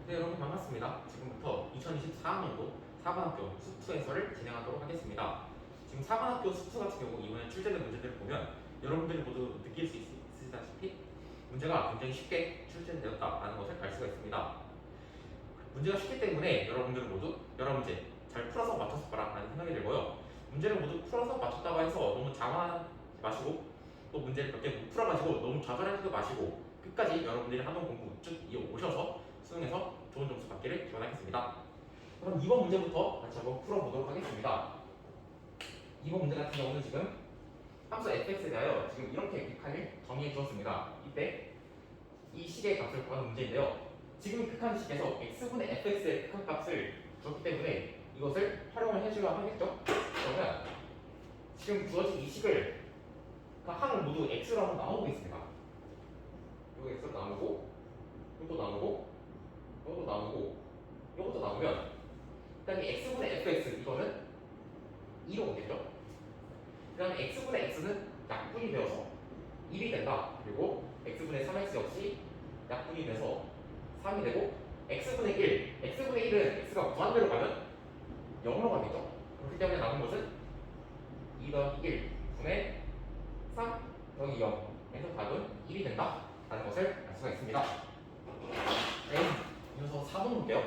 네, 여러분 반갑습니다. 지금부터 2024학년도 4반학교 수투 해설을 진행하도록 하겠습니다. 지금 4반학교 수투 같은 경우 이번에 출제된 문제들을 보면 여러분들이 모두 느낄 수 있으시다시피 문제가 굉장히 쉽게 출제되었다는 것을 알 수가 있습니다. 문제가 쉽기 때문에 여러분들은 모두 여러 문제 잘 풀어서 맞췄을 거라는 생각이 들고요. 문제를 모두 풀어서 맞췄다고 해서 너무 자만하지 마시고 또 문제를 몇 개 못 풀어가지고 너무 좌절하지도 마시고 끝까지 여러분들이 학원 공부 쭉 이어오셔서 수능에서 좋은 점수 받기를 기원하겠습니다. 그럼 이번 문제부터 같이 한번 풀어보도록 하겠습니다. 이번 문제 같은 경우는 지금 함수 fx에 대하여 지금 이렇게 극한을 정의해 주었습니다. 이때 이 식의 값을 구하는 문제인데요. 지금 극한 식에서 x분의 fx의 극한 값을 줬기 때문에 이것을 활용을 해줘야 하겠죠? 그러면 지금 주어진 이 식을 항을 모두 x로 한번 나눠보겠습니다. 이거 x로 나누고 이것도 나누고 이것도 나누고 이것도 나누면 일단 이 x분의 fx 이거는 2로 오겠죠? 그 다음에 x분의 x는 약분이 되어서 1이 된다. 그리고 x분의 3x 역시 약분이 돼서 3이 되고 x분의 1, x분의 1은 x가 무한대로 가면 0으로 가겠죠? 그렇기 때문에 남은 것은 2 더하기 1 분의 3 더하기 0 해서 답은 1이 된다 라는 것을 알 수가 있습니다. 네, 이어서 4번 볼게요.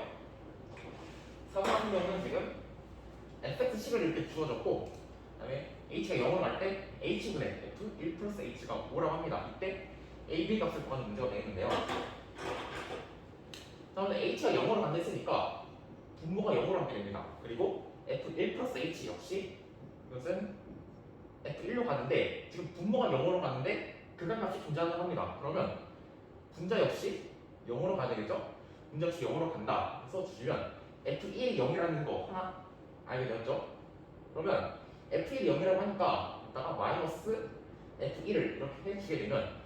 4번 같은 경우는 지금 fx식을 이렇게 주어졌고 그 다음에 h가 0으로 갈 때 h분의 f 1 플러스 h가 5라고 합니다. 이때 a, b 값을 구하는 문제가 되겠는데요. 다음에 h가 0으로 간다 했으니까 분모가 0으로 가게 됩니다. 그리고 f1 플러스 h 역시 이것은 f1로 가는데 지금 분모가 0으로 가는데 극한값이 존재한다고 합니다. 그러면 분자 역시 0으로 가야 되겠죠? 분자 역시 0으로 간다 써주시면 f1이 0이라는 거 하나 알게 되었죠? 그러면 f1이 0이라고 하니까 이따가 마이너스 f1을 이렇게 해주게 되면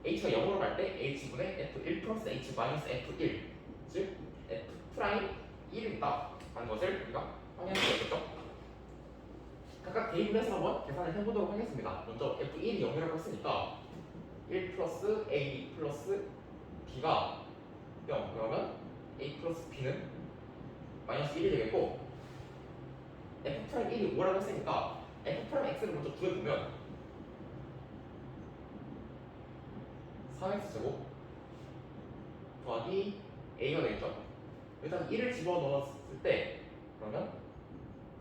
h가 0으로 갈 때 h분의 f1 플러스 h 마이너스 f1 즉 f 프라임 1입니다 라는 것을 우리가 확인할 수가 있겠죠? 각각 대입을 해서 한번 계산을 해보도록 하겠습니다. 먼저 f1이 0이라고 했으니까 1 플러스 a 플러스 b가 0 그러면 a 플러스 b는 마이너스 1이 되겠고 f 프라임 1이 5라고 했으니까 f 프라임 x를 먼저 구해보면 3x제곱 더하기 a가 되겠죠? 일단 1을 집어넣었을 때 그러면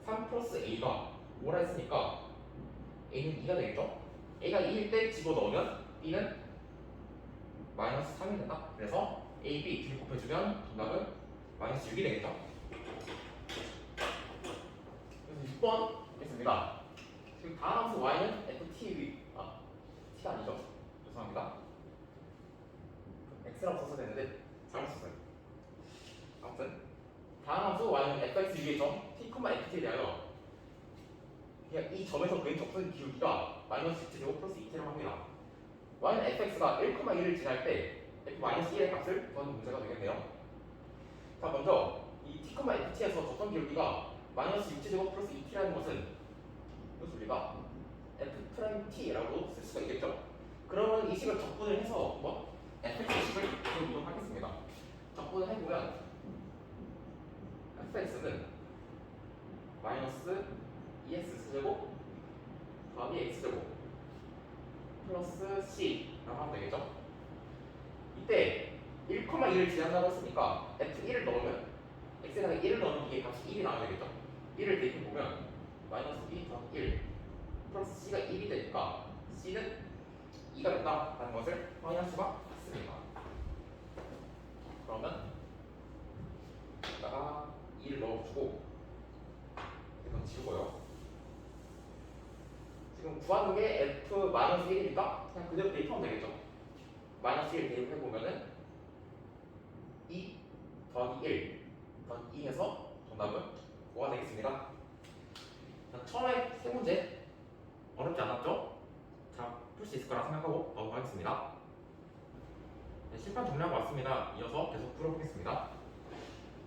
3 플러스 a가 5라 했으니까 a는 2가 되겠죠? a가 2일 때 집어넣으면 b는 마이너스 3이 된다. 그래서 a, b 둘이 곱해주면 정답은 마이너스 6이 되겠죠? 그래서 6번 있습니다. 지금 다음 함수 y는 ft t가 아니죠? 죄송합니다. x라고 써서 되는데 잘못 썼어요. 아무튼 다음 함수 y는 fx 위의 점 t, ft에 대하여 그냥 이 점에서 그린 적분 기울기가 마이너스 6제곱 플러스 2t라고 합니다. y는 fx가 1,1을 지날 때 f-1의 값을 구하는 문제가 되겠네요. 자, 먼저 이 t, ft에서 적분 기울기가 마이너스 6제곱 플러스 2t라는 것은 그래서 우리가 f't라고 쓸 수가 있겠죠. 그러면 이 식을 적분을 해서 한번 fx식을 그려보도록 하겠습니다. 적분을 해보면 fx는 마이너스 2x제곱 더하기 x제곱 플러스 c라고 하면 되겠죠. 이때 1,1을 지난다고 했으니까 f1을 넣으면 x에다가 1을 넣으면 이게 값이 1이 나와야 되겠죠. 1을 대입해보면 마이너스 b 더하기 1 플러스 c가 1이 되니까 c는 2가 된다는 것을 확인할 수가 있습니다. 그러면 여기다가 2를 넣어주고 이건 지우고요. 지금 구하는 게 f-1이니까 그냥 그대로 대입하면 되겠죠. 마이너스 1 대입해보면은 2 더하기 1 더하기 2 해서 정답은 5가 되겠습니다. 자, 처음에 세 문제 어렵지 않았죠? 자, 풀 수 있을 거라 생각하고 넘어가겠습니다. 네, 심판 종료하고 왔습니다. 이어서 계속 풀어보겠습니다.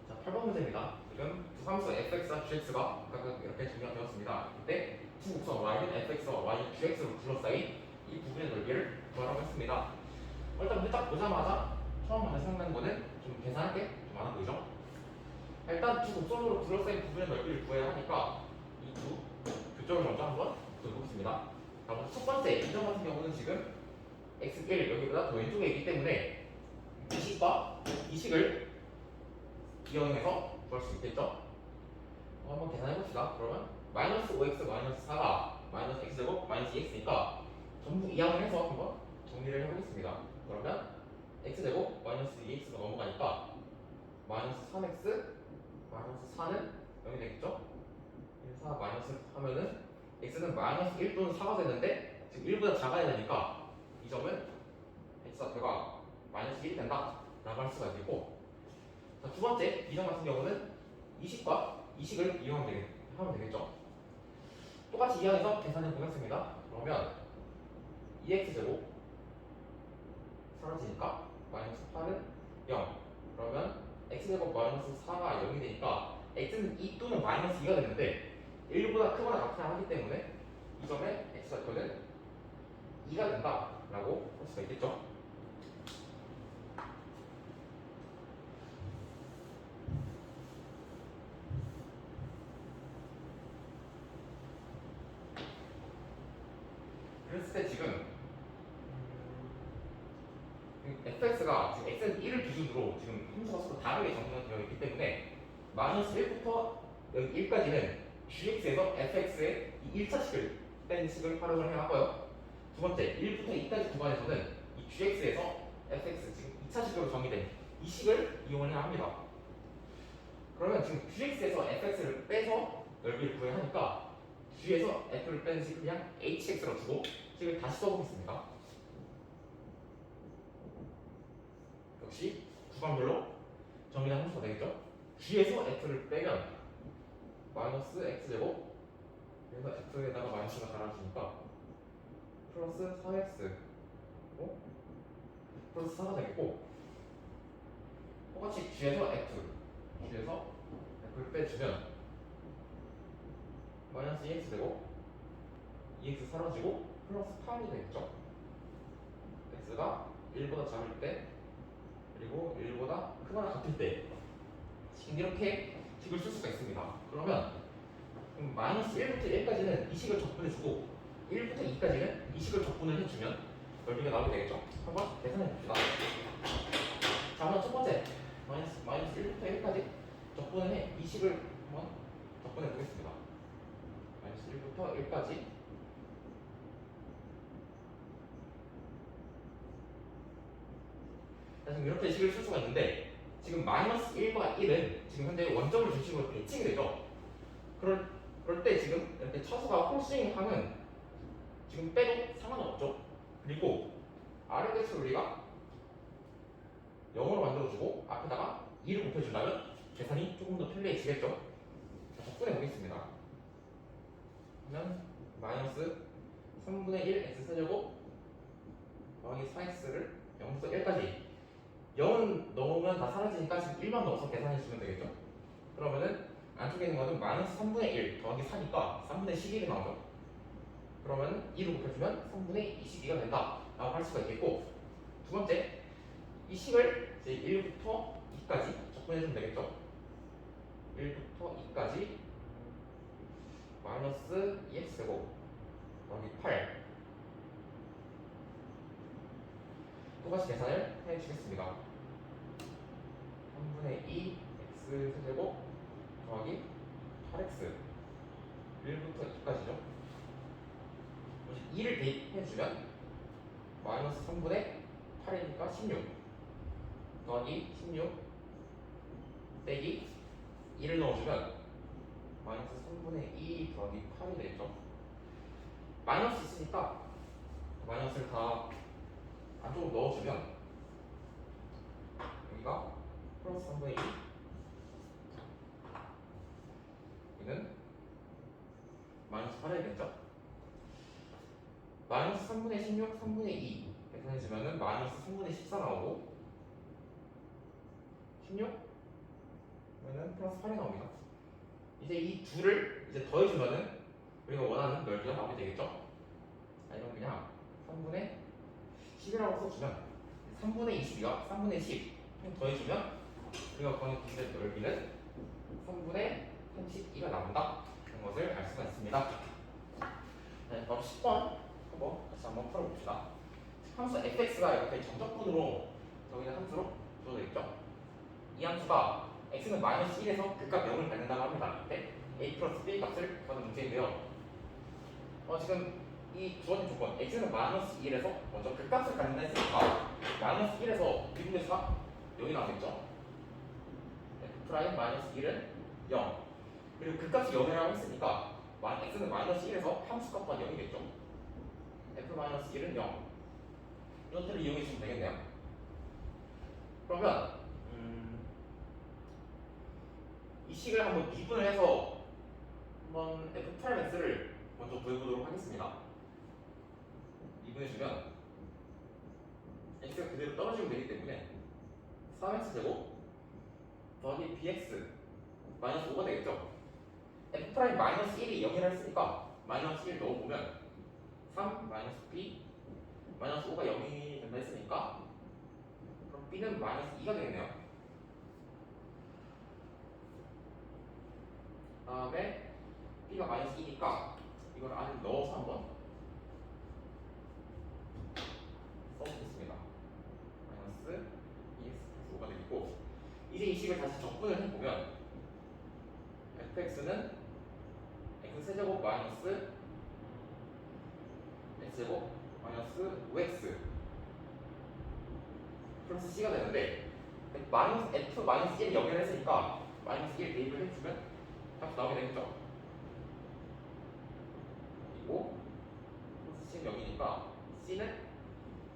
자, 8번 문제입니다. 지금 두 함수 fx와 gx가 각각 이렇게 정리가 되었습니다. 이때 두 곡선 y는 fx와 y는 gx로 둘러싸인 이 부분의 넓이를 구하라고 했습니다. 일단 문제 딱 보자마자 처음 먼저 생각나는 거는 좀 계산할 게 좀 많아 보이죠? 일단 두 곡선으로 둘러싸인 부분의 넓이를 구해야 하니까 이 두 교점을 먼저 한번 그려보겠습니다. 자, 먼저 첫 번째 이 점 같은 경우는 지금 x1 여기보다 더 왼쪽에 있기 때문에 이 식과 이 식을 이용해서 구할 수 있겠죠? 한번 계산해 봅시다. 그러면 마이너스 5x 마이너스 4가 마이너스 x제곱 마이너스 2x니까 전부 이항을 해서 한번 정리를 해보겠습니다. 그러면 x제곱 마이너스 2x가 넘어가니까 마이너스 3x 마이너스 4는 0이 되겠죠? 1, 4 마이너스 하면은 x는 마이너스 1 또는 4가 되는데 지금 1보다 작아야 되니까 이 점은 x좌표가 마이너스 1이 된다 라고 할 수가 있겠고, 자, 두 번째 이 점 같은 경우는 이 식과 이 식을 하면 되겠죠? 똑같이 이항해서 계산해 보겠습니다. 그러면 2x제곱 사라지니까 마이너스 8은 0. 그러면 x제곱 마이너스 4가 0이 되니까 x는 2 또는 마이너스 2가 되는데 1보다 크거나 같아야 하기 때문에 이 점의 x좌표는 2가 된다라고 할 수가 있겠죠. 그랬을 때 지금 fx가 지금 x는 1을 기준으로 지금 함수가 서로 다르게 정리가 되어 있기 때문에 마이너스 1부터 여기 1까지는 gx에서 fx의 이 1차식을 뺀 식을 활용을 해야 하고요. 두 번째 1부터 2까지 구간에서는 이 gx에서 fx 지금 2차식으로 정의된 이 식을 이용을 해야 합니다. 그러면 지금 gx에서 fx를 빼서 넓이를 구해야 하니까 g에서 f를 뺀 식을 그냥 hx로 주고 식을 다시 써보겠습니다. 역시 구간별로 정리한 함수가 되겠죠. g에서 f를 빼면 마이너스 x제곱, 그래서 f에다가 마이너스가 달아주니까 플러스 4x 플러스 4가 되겠고, 똑같이 g에서 f를 빼주면 마이너스 2x제곱 2x 사라지고 플러스 8이 되겠죠. x가 1보다 작을 때 그리고 1보다 크거나 같을 때 지금 이렇게 식을 쓸 수가 있습니다. 그러면 마이너스 1부터 1까지는 이 식을 적분해주고 1부터 2까지는 이 식을 적분을 해주면 넓이가 나오게 되겠죠. 한번 계산해 봅시다. 자, 한번 첫 번째 마이너스 1부터 1까지 적분을 해 이 식을 한번 적분해 보겠습니다. 마이너스 1부터 1까지 지금 이렇게 식을 쓸 수가 있는데 지금 마이너스 1과 1은 지금 현재 원점을 중심으로 배치게 되죠. 그럴 때 지금 이렇게 차수가 홀수잉하면 지금 빼도 상관은 없죠. 그리고 아래 대수 우리가 0으로 만들어주고 앞에다가 2를 곱해준다면 계산이 조금 더 편리해지겠죠. 자, 적분해 보겠습니다. 그러면 마이너스 3분의 1 x제곱 더하기 4x를 0부터 1까지 0은 넣으면 다 사라지니까 지금 1만 넣어서 계산해 주면 되겠죠. 그러면은 안쪽에 있는 거는 마이너스 3분의 1 더하기 4니까 3분의 11이 나오죠. 그러면 2를 곱해주면 3분의 22가 된다 라고 할 수가 있겠고, 두 번째 이 식을 이제 1부터 2까지 적분해주면 되겠죠. 1부터 2까지 마이너스 2x제곱 더하기 8 똑같이 계산을 해주겠습니다. 3분의 2 x 세제곱 더하기 8x 1부터 2까지죠. 2를 대입해주면 마이너스 3분의 8이니까 16 더하기 16 빼기 2를 넣어주면 마이너스 3분의 2 더하기 8이 되겠죠. 마이너스 있으니까 마이너스를 다 안쪽으로 넣어주면 여기가 플러스 3분의 2 여기는 마이너스 8이 되겠죠. 마이너스 3분의 16, 3분의 2 계산해주면은 마이너스 3분의 14 나오고 16 그러면 플러스 8이 나옵니다. 이제 이 둘을 이제 더해주면은 우리가 원하는 넓이가 나오게 되겠죠. 아니면 그냥 3분의 10이라고 써주면 3분의 22와 3분의 10 더해주면 우리가 구하는 구슬의 넓이는 3분의 32가 나온다 하는 것을 알 수가 있습니다. 네, 바로 10번 한번 풀어봅시다. 함수 fx가 이렇게 점적분으로 저기는 함수로 주어져 있죠. 이 함수가 x는 마이너스 1에서 극값 0을 갖는다고 합니다. 네? a 플러스 b 값을 구하는 문제인데요. 지금 이 주어진 조건 x는 마이너스 1에서 먼저 극값을 갖는다 했으니까 마이너스 1에서 미분계수가 0이 나오겠죠. f 프라임 마이너스 1은 0 그리고 극값이 0이라고 했으니까 x는 마이너스 1에서 함수값과 0이겠죠. f 마이너스 1은 0 이것들을 이용해 주시면 되겠네요. 그러면 이 식을 한번 미분을 해서 한번 f 프라임 x를 먼저 구해보도록 하겠습니다. 미분해주면 x가 그대로 떨어지면 되기 때문에 3x 제곱 더하기 bx 마이너스 5가 되겠죠. f 프라임 마이너스 1이 0이라 했으니까 마이너스 1 넣어보면 3 마이너스 b 마이너스 5가 0이 된다 했으니까 그럼 b는 마이너스 2가 되겠네요. 다음에 b가 마이너스 2니까 이걸 안에 넣어서 한번 써보겠습니다. 마이너스 2x 플러스 5가 되겠고 이제 이 식을 다시 적분을 해보면 fx는 x제곱 마이너스 x제곱 마이너스 5x 플러스 c가 되는데 마이너스 f 마이너스 1이 연결했으니까 마이너스 1 대입을 해주면 값이 나오게 되겠죠. 그리고 플러스 c는 0이니까 c는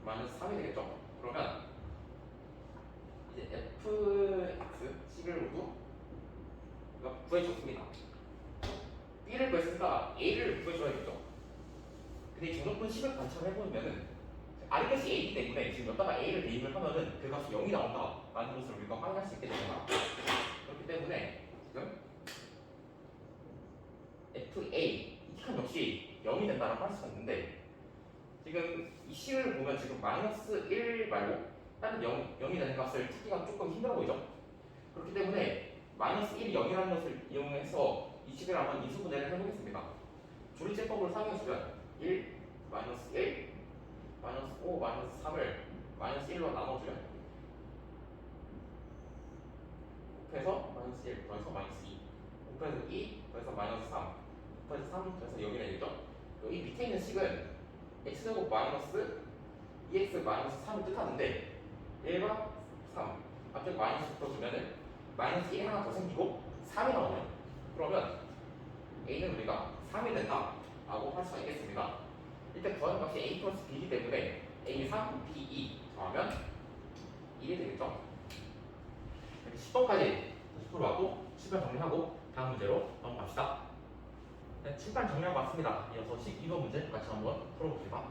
마이너스 3이 되겠죠. 그러면 이제 fx 식을 모두 구해줬습니다. b를 구했으니까 a를 구해줘야겠죠. 근데 이 정적분 식을 관찰을 해보면은 r값이 a이기 때문에 지금 여기다가 a를 대입을 하면은 그 값이 0이 나온다라는 것을 우리가 확인할 수 있게 됩니다. 그렇기 때문에 지금 fa 이 값 역시 0이 된다라고 할 수가 있는데 지금 이 식을 보면 지금 마이너스 1 말고 다른 0이 되는 값을 찾기가 조금 힘들어 보이죠? 그렇기 때문에 마이너스 1이 0이라는 것을 이용해서 이 식을 한번 인수분해를 해보겠습니다. 조리제법을 사용해주면 1 마이너스 1 마이너스 5 마이너스 3을 마이너스 1로 나눠주면 곱해서 마이너스 1 더해서 마이너스 2 곱해서 2 더해서 마이너스 3 곱해서 3 더해서 0이 되겠죠? 여기 밑에 있는 식은 x제곱 마이너스 2x 마이너스 3을 뜻하는데 1과 3 앞에 마이너스 붙어주면은 마이너스 1이 하나 더 생기고 3이 나오네요. 그러면 a는 우리가 3이 된다 라고 할 수가 있겠습니다. 일단 구하는 값이 a 플러스 b이기 때문에 a 3, b 2 더하면 1이 되겠죠. 10번까지 풀어봤고 칠판 정리하고 다음 문제로 넘어갑시다. 네, 칠판 정리하고 왔습니다. 이어서 12번 문제 같이 한번 풀어봅시다.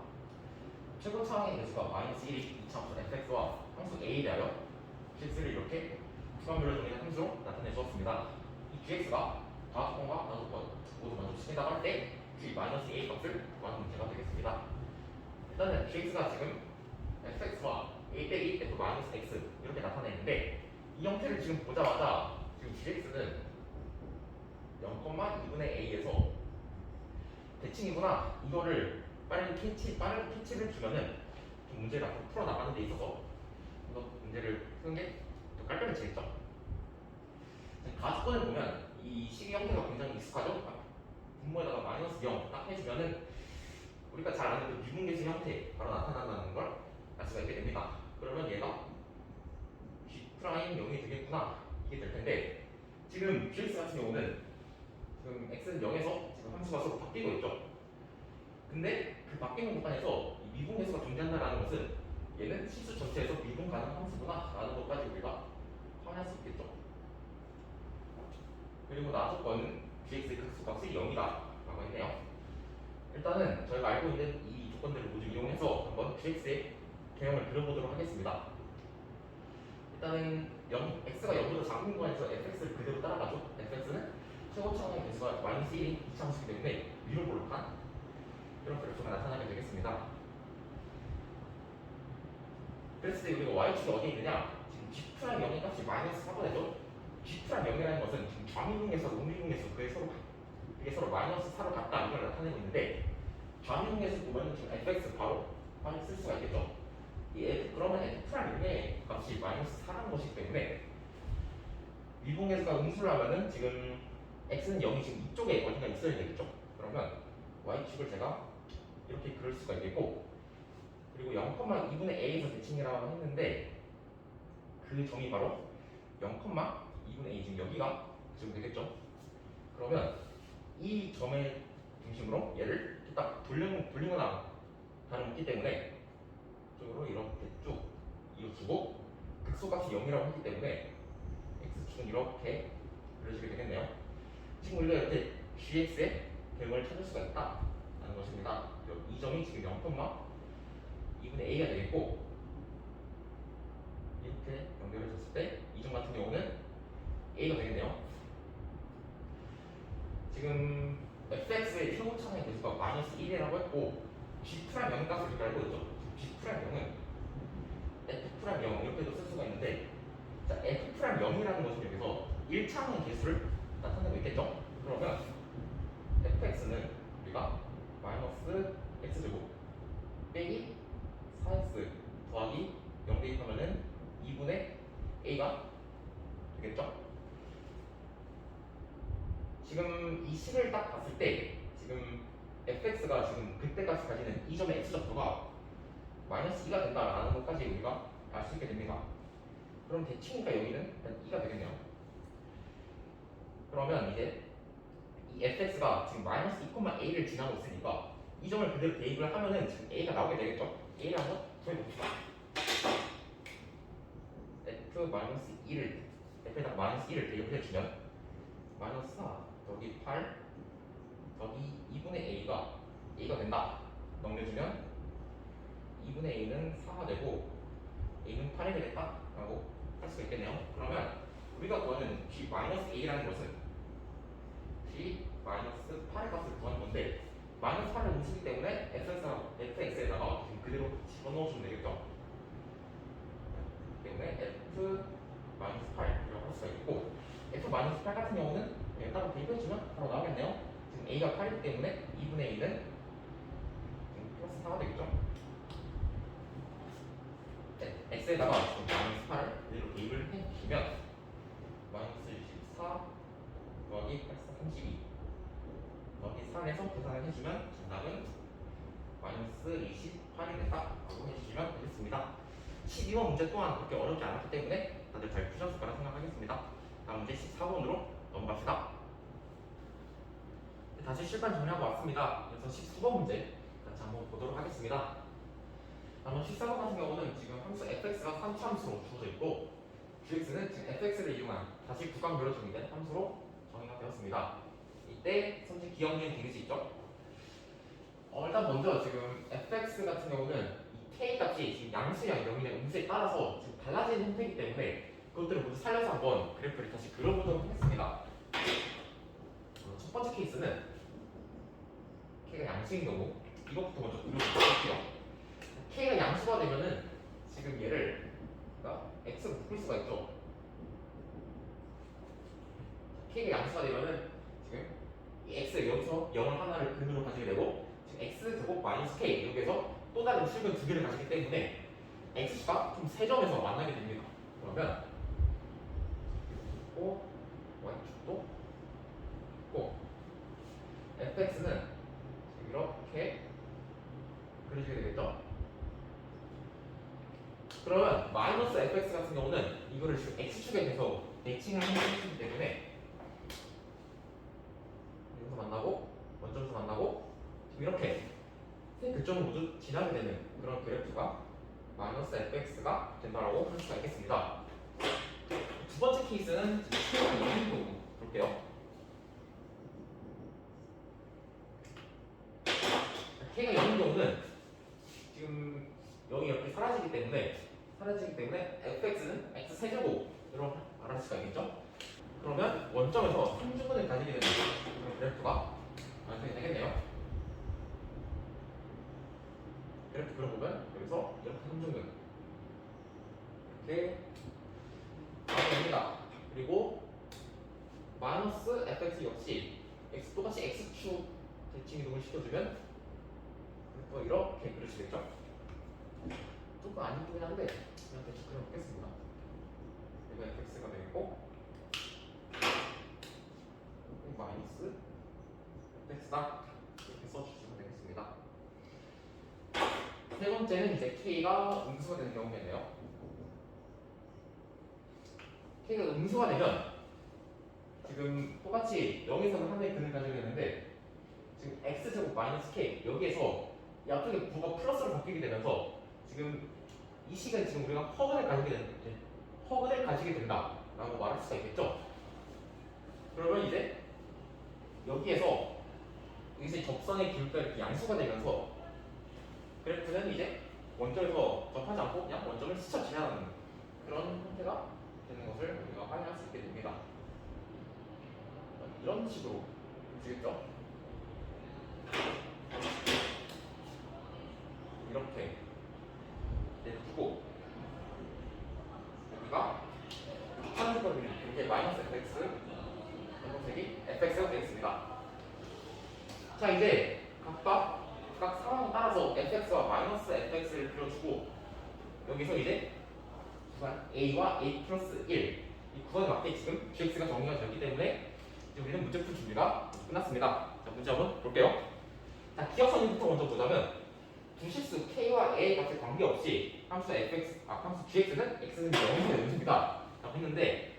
최고 차항의 개수가 마이너스 1이 이차함수 fx와 함수 a에 대하여 gx를 이렇게 부가별로 정의된 함수로 나타내 주었습니다. 이 gx가 다수권과 나누권 모두 만족시킨다고 할 때 g 마이너스 a 값을 구하는 문제가 되겠습니다. 일단은 gx가 지금 fx와 a 빼기 f 마이너스 x 이렇게 나타내는데 이 형태를 지금 보자마자 지금 gx는 0,2분의 a에서 대칭이구나 이거를 빠르게 캐치를 주면은 좀 문제를 앞으로 풀어나가는 데 있어서 이거 문제를 푸는 게 더 깔끔해지겠죠. 가주권을 보면 이 식의 형태가 굉장히 익숙하죠. 분모에다가 마이너스 0 딱 해주면은 우리가 잘 아는 그 미분계수 형태 바로 나타난다는 걸 알 수가 있게 됩니다. 그러면 얘가 g 프라임 0이 되겠구나 이게 될 텐데 지금 gx 같은 경우는 지금 x는 0에서 지금 함수가 서로 바뀌고 있죠. 근데 그 바뀌는 공간에서 이 미분계수가 존재한다는 것은 얘는 실수 전체에서 미분 가능 함수구나 라는 것까지 우리가 확인할 수 있겠죠. 그리고 나조건은 gx의 극소값이 0이다 라고 했네요. 일단은 저희가 알고 있는 이 조건들을 모두 이용해서 한번 gx의 개형을 그려보도록 하겠습니다. 일단은 x가 0보다 작은 공간에서 fx를 그대로 따라가죠. fx는 최고 차원의 개수가 마이너스 1인 이차함수이기 때문에 위로 볼록한 그런 그래프가 나타나게 되겠습니다. 그랬을 때 우리가 y축이 어디에 있느냐? 지금 g' 0의 값이 마이너스 4번이죠. g' 0이라는 것은 지금 좌미분에서 우미분에서 그게 서로 마이너스 4로 같다 이걸 나타내고 있는데 좌미분에서 보면 지금 fx 바로 쓸 수가 있겠죠. 그러면 f'0의 값이 마이너스 4라는 것이기 때문에 미분에서가 음수를 하면은 지금 x는 0이 지금 이쪽에 어딘가 있어야 되겠죠. 그러면 y축을 제가 이렇게 그릴 수가 있겠고, 그리고 0,2분의 a에서 대칭이라고 했는데 그 점이 바로 0,2분의 a, 지금 여기가 지금 되겠죠. 그러면 이 점의 중심으로 얘를 이렇게 딱 돌리거나 다름없기 때문에 이쪽으로 이렇게 쭉 이어주고, 극소값이 0이라고 했기 때문에 x축은 이렇게 그려지게 되겠네요. 지금 우리가 이렇게 gx의 대응을 찾을 수가 있다는 것입니다. 이 점이 지금 0,2분의 a가 되겠고, 이렇게 연결해줬을 때 이 점 같은 경우는 a가 되겠네요. 지금 fx의 최고차의 개수가 마이너스 1이라고 했고 g'0 값을 이렇게 알고 있죠. g'0은 f'0 이렇게도 쓸 수가 있는데, 자, f'0이라는 것은 여기서 1차의 개수를 나타내고 있겠죠. 그러면 fx는 우리가 마이너스 x제곱 빼기 4x 더하기 0 대입하면은 2분의 a가 되겠죠. 지금 이 식을 딱 봤을 때 지금 fx가 지금 그때까지 가지는 이 점의 x좌표가 마이너스 2가 된다라는 것까지 우리가 알 수 있게 됩니다. 그럼 대칭이니까 여기는 2가 되겠네요. 그러면 이제 이 fx가 지금 마이너스 2,a를 지나고 있으니까 이 점을 그대로 대입을 하면은 지금 a가 나오게 되겠죠. a를 한번 구해봅시다. f에다 마이너스 1을 대입을 해주면 마이너스 4 더하기 8 더하기 2분의 a가 된다. 넘겨주면 2분의 a는 4가 되고 a는 8이 되겠다 라고 할 수가 있겠네요. 그러면 우리가 구하는 g-a라는 것은 g-8의 값을 구하는 건데, 마이너스 8을 음수기 때문에 fx에다가 지금 그대로 집어넣어주면 되겠죠. 때문에 f-8이라고 할 수가 있고, f-8 같은 경우는 여기다가 대입해주면 바로 나오겠네요. 지금 a가 8이기 때문에 2분의 a는 플러스 4가 되겠죠. 네, x에다가 지금 마이너스 8을 그대로 대입을 해주시면 마이너스 64 더하기 32 더하기 3에서 계산을 해주면 정답은 마이너스 28이 된다라고 해주시면 되겠습니다. 12번 문제 또한 그렇게 어렵지 않았기 때문에 다들 잘 푸셨을 거라 생각하겠습니다. 다음 문제 14번으로 넘어갑시다. 다시 실판 정리하고 왔습니다. 그래서 14번 문제 같이 한번 보도록 하겠습니다. 다음 14번 같은 경우는 지금 함수 fx가 3차함수로 주어져 있고 qx는 지금 fx를 이용한 다시 구간별로 정의된 함수로 정의가 되었습니다. 이때 선택 기억된 데미지 있죠? 일단 먼저 지금 fx 같은 경우는 이 k 값이 지금 양수냐 0이냐 음수에 따라서 지금 달라지는 형태이기 때문에 그것들을 모두 살려서 한번 그래프를 다시 그려보도록 하겠습니다. 첫 번째 케이스는 k가 양수인 경우 이것부터 먼저 그려볼게요. k가 양수가 되면은 지금 얘를 x로 묶을 수가 있죠. k가 양수가 되면은 지금 이 x 여기서 0을 하나를 근으로 가지게 되고 지금 x 제곱 마이너스 k 여기에서 또 다른 실근 두 개를 가지기 때문에 x가 좀 세 점에서 만나게 됩니다. 그러면 있고 y축도 있고 fx는 이렇게 그려지게 되겠죠. 그러면 마이너스 fx 같은 경우는 이거를 지금 x축에 대해서 대칭을 하는 것이기 때문에 여기서 만나고 원점에서 만나고 지금 이렇게 세 교점을 모두 지나게 되는 그런 그래프가 마이너스 fx가 된다라고 할 수가 있겠습니다. 두 번째 케이스는 k가 0인 경우 볼게요. k가 0인 경우는 지금 0이 이렇게 사라지기 때문에 fx는 x 세제곱으로 말할 수가 있겠죠. 그러면 원점에서 3중근을 가지게 되는 그런 그래프가 완성이 되겠네요. 그래프 그려보면 여기서 이렇게 3중근 그리고 마이너스 fx 역시 x 똑같이 x축 대칭 이동을 시켜주면 또 이렇게 그려지겠죠? 조금 안 이쁘긴 한데 그냥 대충 그려놓겠습니다. 이거 fx가 되겠고 마이너스 fx다 이렇게 써주시면 되겠습니다. 세 번째는 이제 k가 음수가 되는 경우겠네요. k가 음수가 되면 지금 똑같이 0에서는 하나의 근을 가지게 되는데 지금 x제곱 마이너스 k 여기에서 이 앞쪽에 부가 플러스로 바뀌게 되면서 지금 이 시간 지금 우리가 허근을 가지게 된다라고 말할 수가 있겠죠. 그러면 이제 여기서 접선의 기울기가 이렇게 양수가 되면서 그래프는 이제 원점에서 접하지 않고 그냥 원점을 스쳐 지나가는 그런 형태가 되는 것을 우리가 확인할 수 있게 됩니다. 이런 식으로 보시겠죠? 이렇게 내두고 여기가 파란색으로 그린 이렇게 마이너스 fx 검은색이 fx가 되겠습니다. 자 이제 각 상황에 따라서 fx와 마이너스 fx를 그려주고 여기서 이제 구간 a와 a 플러스 1 이 구간에 맞게 지금 gx가 정의가 되기 때문에 이제 우리는 문제 풀 준비가 끝났습니다. 자 문제 한번 볼게요. 자 기억선임부터 먼저 보자면 두 실수 k와 a 값에 관계없이 함수 gx는 x는 0이 연속이다 라고 했는데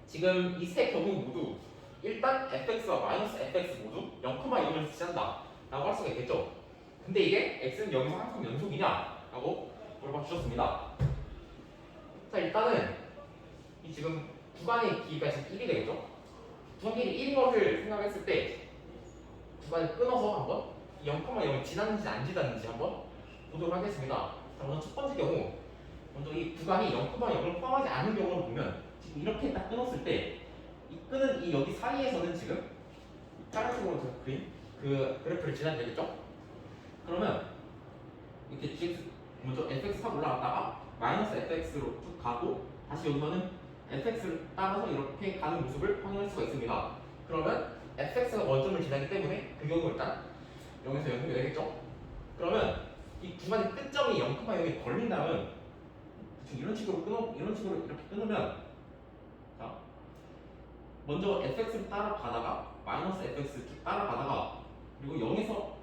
지금 이 세 경우 모두 일단 fx와 마이너스 fx 모두 0,1을 지난다 라고 할 수가 있겠죠. 근데 이게 x는 0에서 항상 연속이냐 라고 물어봐 주셨습니다. 자 일단은 이 지금 구간의 길이가 지금 1이 되겠죠. 구간 길이 1인 것을 생각했을 때 구간을 끊어서 한번 0,0을 지났는지 안 지났는지 한번 보도록 하겠습니다. 자 먼저 첫 번째 경우 먼저 이 구간이 0,0을 포함하지 않은 경우를 보면 지금 이렇게 딱 끊었을 때 이 끄는 이 여기 사이에서는 지금 파란색으로 그린 그 그래프를 지나야 되겠죠? 그러면 이렇게 gx 먼저 fx 탁 올라갔다가 마이너스 fx로 쭉 가고 다시 여기서는 fx를 따라서 이렇게 가는 모습을 확인할 수가 있습니다. 그러면 fx가 원점을 지나기 때문에 그 경우 일단 0에서 연속이 되겠죠? 그러면 이 구간의 끝점이 0,0에 걸린다면 이런 식으로 이렇게 끊으면 자 먼저 fx를 따라가다가 마이너스 fx를 쭉 따라가다가 그리고 여기서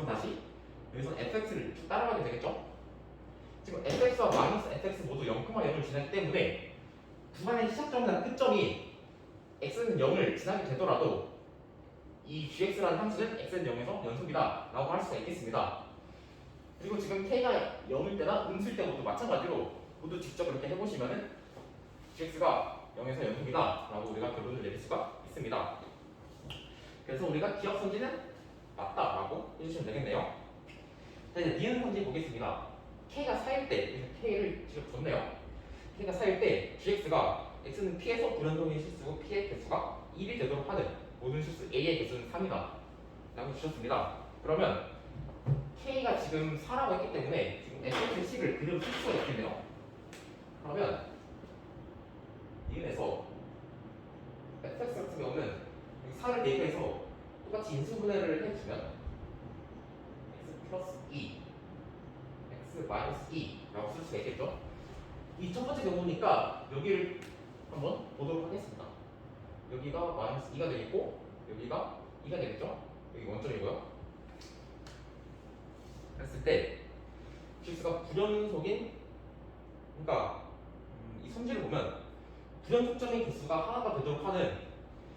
다시 여기서 fx를 쭉 따라가게 되겠죠? 지금 fx와 마이너스 fx 모두 0,0을 지나기 때문에 구간의 시작점이나 끝점이 x는 0을 지나게 되더라도 이 gx라는 함수는 x는 0에서 연속이다 라고 할 수가 있겠습니다. 그리고 지금 k가 0일 때나 음수일 때 모두 마찬가지로 모두 직접 이렇게 해보시면은 gx가 0에서 연속이다 라고 우리가 결론을 내릴 수가 있습니다. 그래서 우리가 기억 선지는 맞다 라고 해주시면 되겠네요. 자 이제 니은 선지 보겠습니다. k가 4일 때 k를 지금 줬네요. k가 4일 때 gx가 x는 p에서 불연속인 실수고 p의 개수가 1이 되도록 하는 모든 실수 a의 개수는 3이다 라고 주셨습니다. 그러면 k가 지금 4라고 했기 때문에 지금 fx의 식을 그대로 쓸 수가 있겠네요. 그러면 니은에서 fx 같은 경우는 4를 대입해서 똑같이 인수분해를 해주면 x 플러스 2 x 마이너스 2라고 쓸 수가 있겠죠. 이 첫 번째 경우니까 여기를 한번 보도록 하겠습니다. 여기가 마이너스 2가 되겠고 여기가 2가 되겠죠. 여기 원점이고요. 그랬을 때 gx가 불연속인 그러니까 이 선지를 보면 불연속점의 개수가 하나가 되도록 하는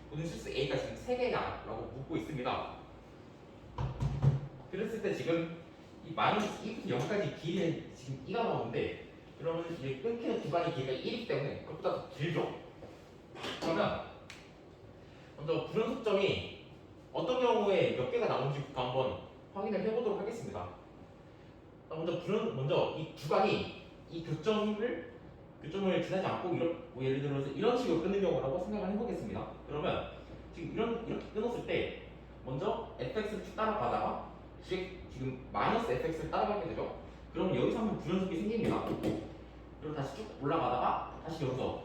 모든 실수 a가 지금 3개냐 라고 묻고 있습니다. 그랬을 때 지금 이 마이너스 2부터 0까지 길이는 지금 2가 나오는데 그러면 이제 끊기는 구간의 길이가 1이기 때문에 그것보다 더 길죠. 그러면 먼저 불연속점이 어떤 경우에 몇 개가 나오는지부터 한번 확인을 해보도록 하겠습니다. 먼저 이 구간이 이 교점을 지나지 않고 뭐 예를 들어서 이런 식으로 끊는 경우라고 생각을 해보겠습니다. 그러면 지금 이렇게 끊었을 때 먼저 fx를 쭉 따라가다가 지금 마이너스 fx를 따라가게 되죠. 그럼 여기서 한번 불연속이 생깁니다. 그리고 다시 쭉 올라가다가 다시 여기서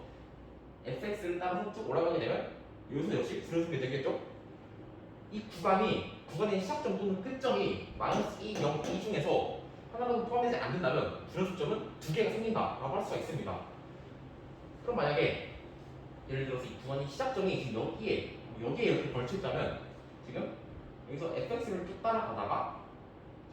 fx를 따라서 쭉 올라가게 되면 여기서 역시 줄여주게 되겠죠? 이 구간의 시작점 또는 끝점이 마이너스 2, 0, 2 중에서 하나라도 포함되지 않는다면 불연속점은 두 개가 생긴다라고 할 수가 있습니다. 그럼 만약에 예를 들어서 이 구간의 시작점이 지금 여기에 이렇게 걸쳐 있다면 지금 여기서 fx를 쭉 따라가다가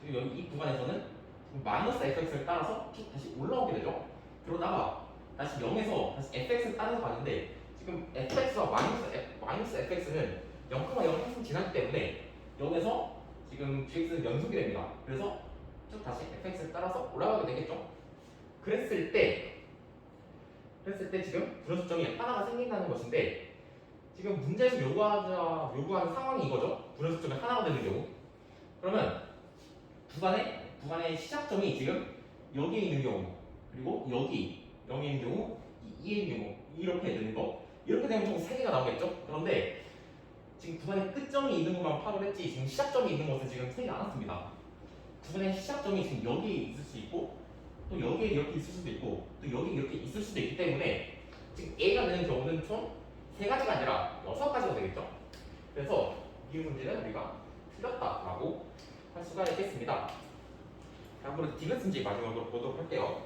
지금 여기 이 구간에서는 지금 마이너스 fx를 따라서 쭉 다시 올라오게 되죠. 그러다가 다시 0에서 다시 fx를 따라서 가는데 지금 fx와 마이너스 fx는 0,0을 항상 지나기 때문에 0에서 지금 gx는 연속이 됩니다. 그래서 쭉 다시 fx를 따라서 올라가게 되겠죠. 그랬을 때 지금 불연속점이 하나가 생긴다는 것인데 지금 문제에서 요구하는 상황이 이거죠. 불연속점이 하나가 되는 경우. 그러면 구간의 시작점이 지금 여기에 있는 경우 그리고 여기에 있는 경우 이에 있는 경우 이렇게 되는 거 이렇게 되면 총 3개가 나오겠죠. 그런데 지금 구간의 끝점이 있는 것만 파악을 했지 지금 시작점이 있는 것은 지금 세지 않았습니다. 구간의 시작점이 지금 여기에 있을 수 있고 또 여기에 이렇게 있을 수도 있고 또 여기 이렇게 있을 수도 있기 때문에 지금 A가 되는 경우는 총 3가지가 아니라 6가지가 되겠죠. 그래서 이 문제는 우리가 틀렸다라고 할 수가 있겠습니다. 다음으로 디귿은지 마지막으로 보도록 할게요.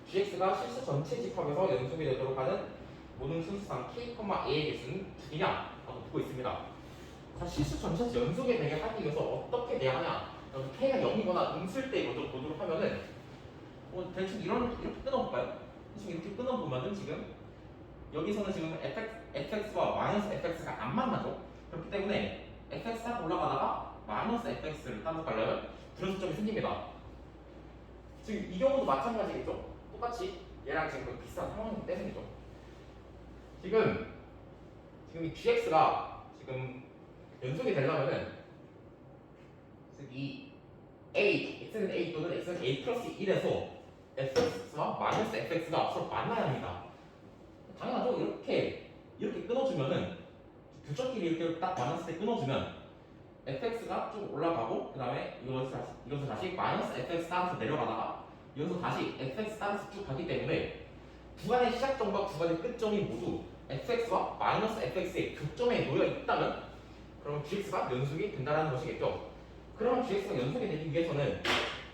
gx가 실수 전체 집합에서 연속이 되도록 하는 모든 순수상 k, a의 개수는 두 개냐? 라고 묻고 있습니다. 자, 실수 전체에서 연속이 되게 하기 위해서 어떻게 돼야 하냐? 여기 k가 0이거나 음수일 때 먼저 보도록 하면은 대충 이렇게 끊어볼까요? 대충 이렇게 끊어보면은 지금 여기서는 지금 fx와 마이너스 fx가 안 만나죠? 그렇기 때문에 fx 딱 올라가다가 마이너스 fx를 따라서 가려면 불연속점이 생깁니다. 지금 이 경우도 마찬가지겠죠? 똑같이 얘랑 지금 비슷한 상황이기 때문이죠. 지금 이 gx가 지금 연속이 되려면은 이 x는 a 또는 x는 a 플러스 1에서 fx와 마이너스 fx가 서로 만나야 합니다. 당연하죠. 이렇게 끊어주면은 부적끼리 이렇게 딱 만났을 때 끊어주면 fx가 쭉 올라가고 그 다음에 이것을 다시 마이너스 fx 따라서 내려가다가 여기서 다시 fx 따라서 쭉 가기 때문에 구간의 시작점과 구간의 끝점이 모두 fx와 마이너스 fx의 교점에 놓여 있다면 그럼 gx가 연속이 된다는 것이겠죠. 그러면 gx가 연속이 되기 위해서는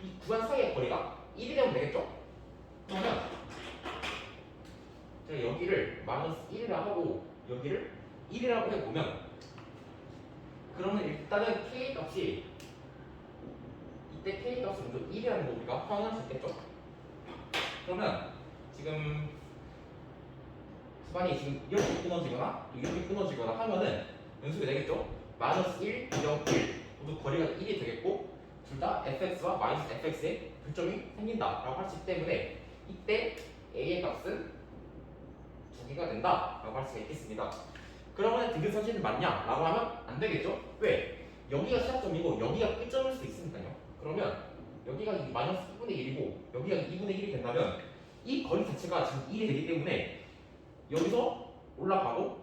이 구간 사이의 거리가 1이 되면 되겠죠. 그러면 제가 여기를 마이너스 1이라 하고 여기를 1이라고 해보면 그러면 일단은 k 값이 이때 k 값을 먼저 1이라는 거 우리가 확인할 수 있겠죠? 그러면 지금 구간이 지금 이렇게 끊어지거나 이렇게 끊어지거나 하면은 연속이 되겠죠? 마이너스 1, 0, 1 모두 거리가 1이 되겠고 둘 다 fx와 마이너스 fx의 교점이 생긴다라고 할 수 있기 때문에 이때 a의 값은 2개가 된다라고 할 수가 있겠습니다. 그러면 디귿선실은 맞냐라고 하면 안 되겠죠? 왜? 여기가 시작점이고 여기가 끝점일 수 있으니까요. 그러면 여기가 마이너스 2분의 1이고 여기가 2분의 1이 된다면 이 거리 자체가 지금 1이 되기 때문에 여기서 올라가고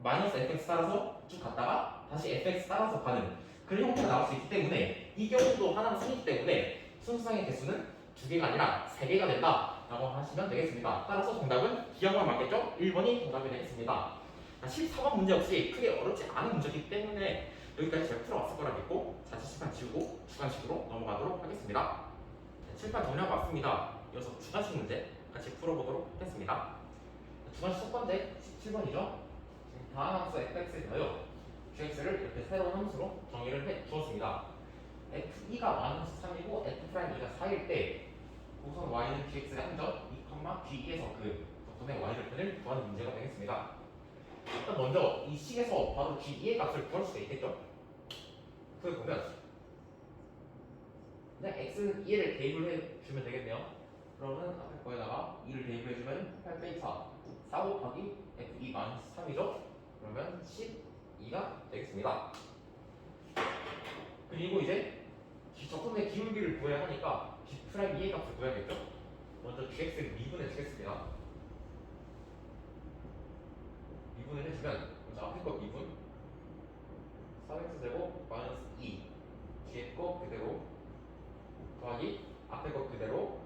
마이너스 fx 따라서 쭉 갔다가 다시 fx 따라서 가는 그런 형태가 나올 수 있기 때문에 이 경우도 하나가 생기기 때문에 순수상의 개수는 2개가 아니라 3개가 된다라고 하시면 되겠습니다. 따라서 정답은 B형만 맞겠죠? 1번이 정답이 되겠습니다. 14번 문제 역시 크게 어렵지 않은 문제이기 때문에 여기까지 잘 풀어왔을 거라 믿고 자취시간 지우고 주관식으로 넘어가도록 하겠습니다. 칠판 정리하고 왔습니다. 이어서 주관식 문제 같이 풀어보도록 하겠습니다. 주관식 첫 번째 17번이죠. 다음 함수 fx에 대하여 gx를 이렇게 새로운 함수로 정의를 해 주었습니다. f2가 마이너스 3이고 f'2가 4일 때 우선 y는 gx의 함정 2, g에서 그 덕분에 y를 편을 구하는 문제가 되겠습니다. 일단 먼저 이 식에서 바로 g2의 값을 구할 수가 있겠죠? 그걸 보면 그냥 x는 2를 대입을 해주면 되겠네요. 그러면 앞에 거에다가 2를 대입을 해주면 8 빼기 4 곱하기 f2 마이너스 3이죠? 그러면 12가 되겠습니다. 그리고 이제 적분의 기울기를 구해야 하니까 g'2의 값을 구해야겠죠? 먼저 gx를 미분해 주겠습니다. 미분을 해주면 먼저 앞에 거 미분 4x제곱 마이너스 2 뒤에 거 그대로 더하기 앞에 거 그대로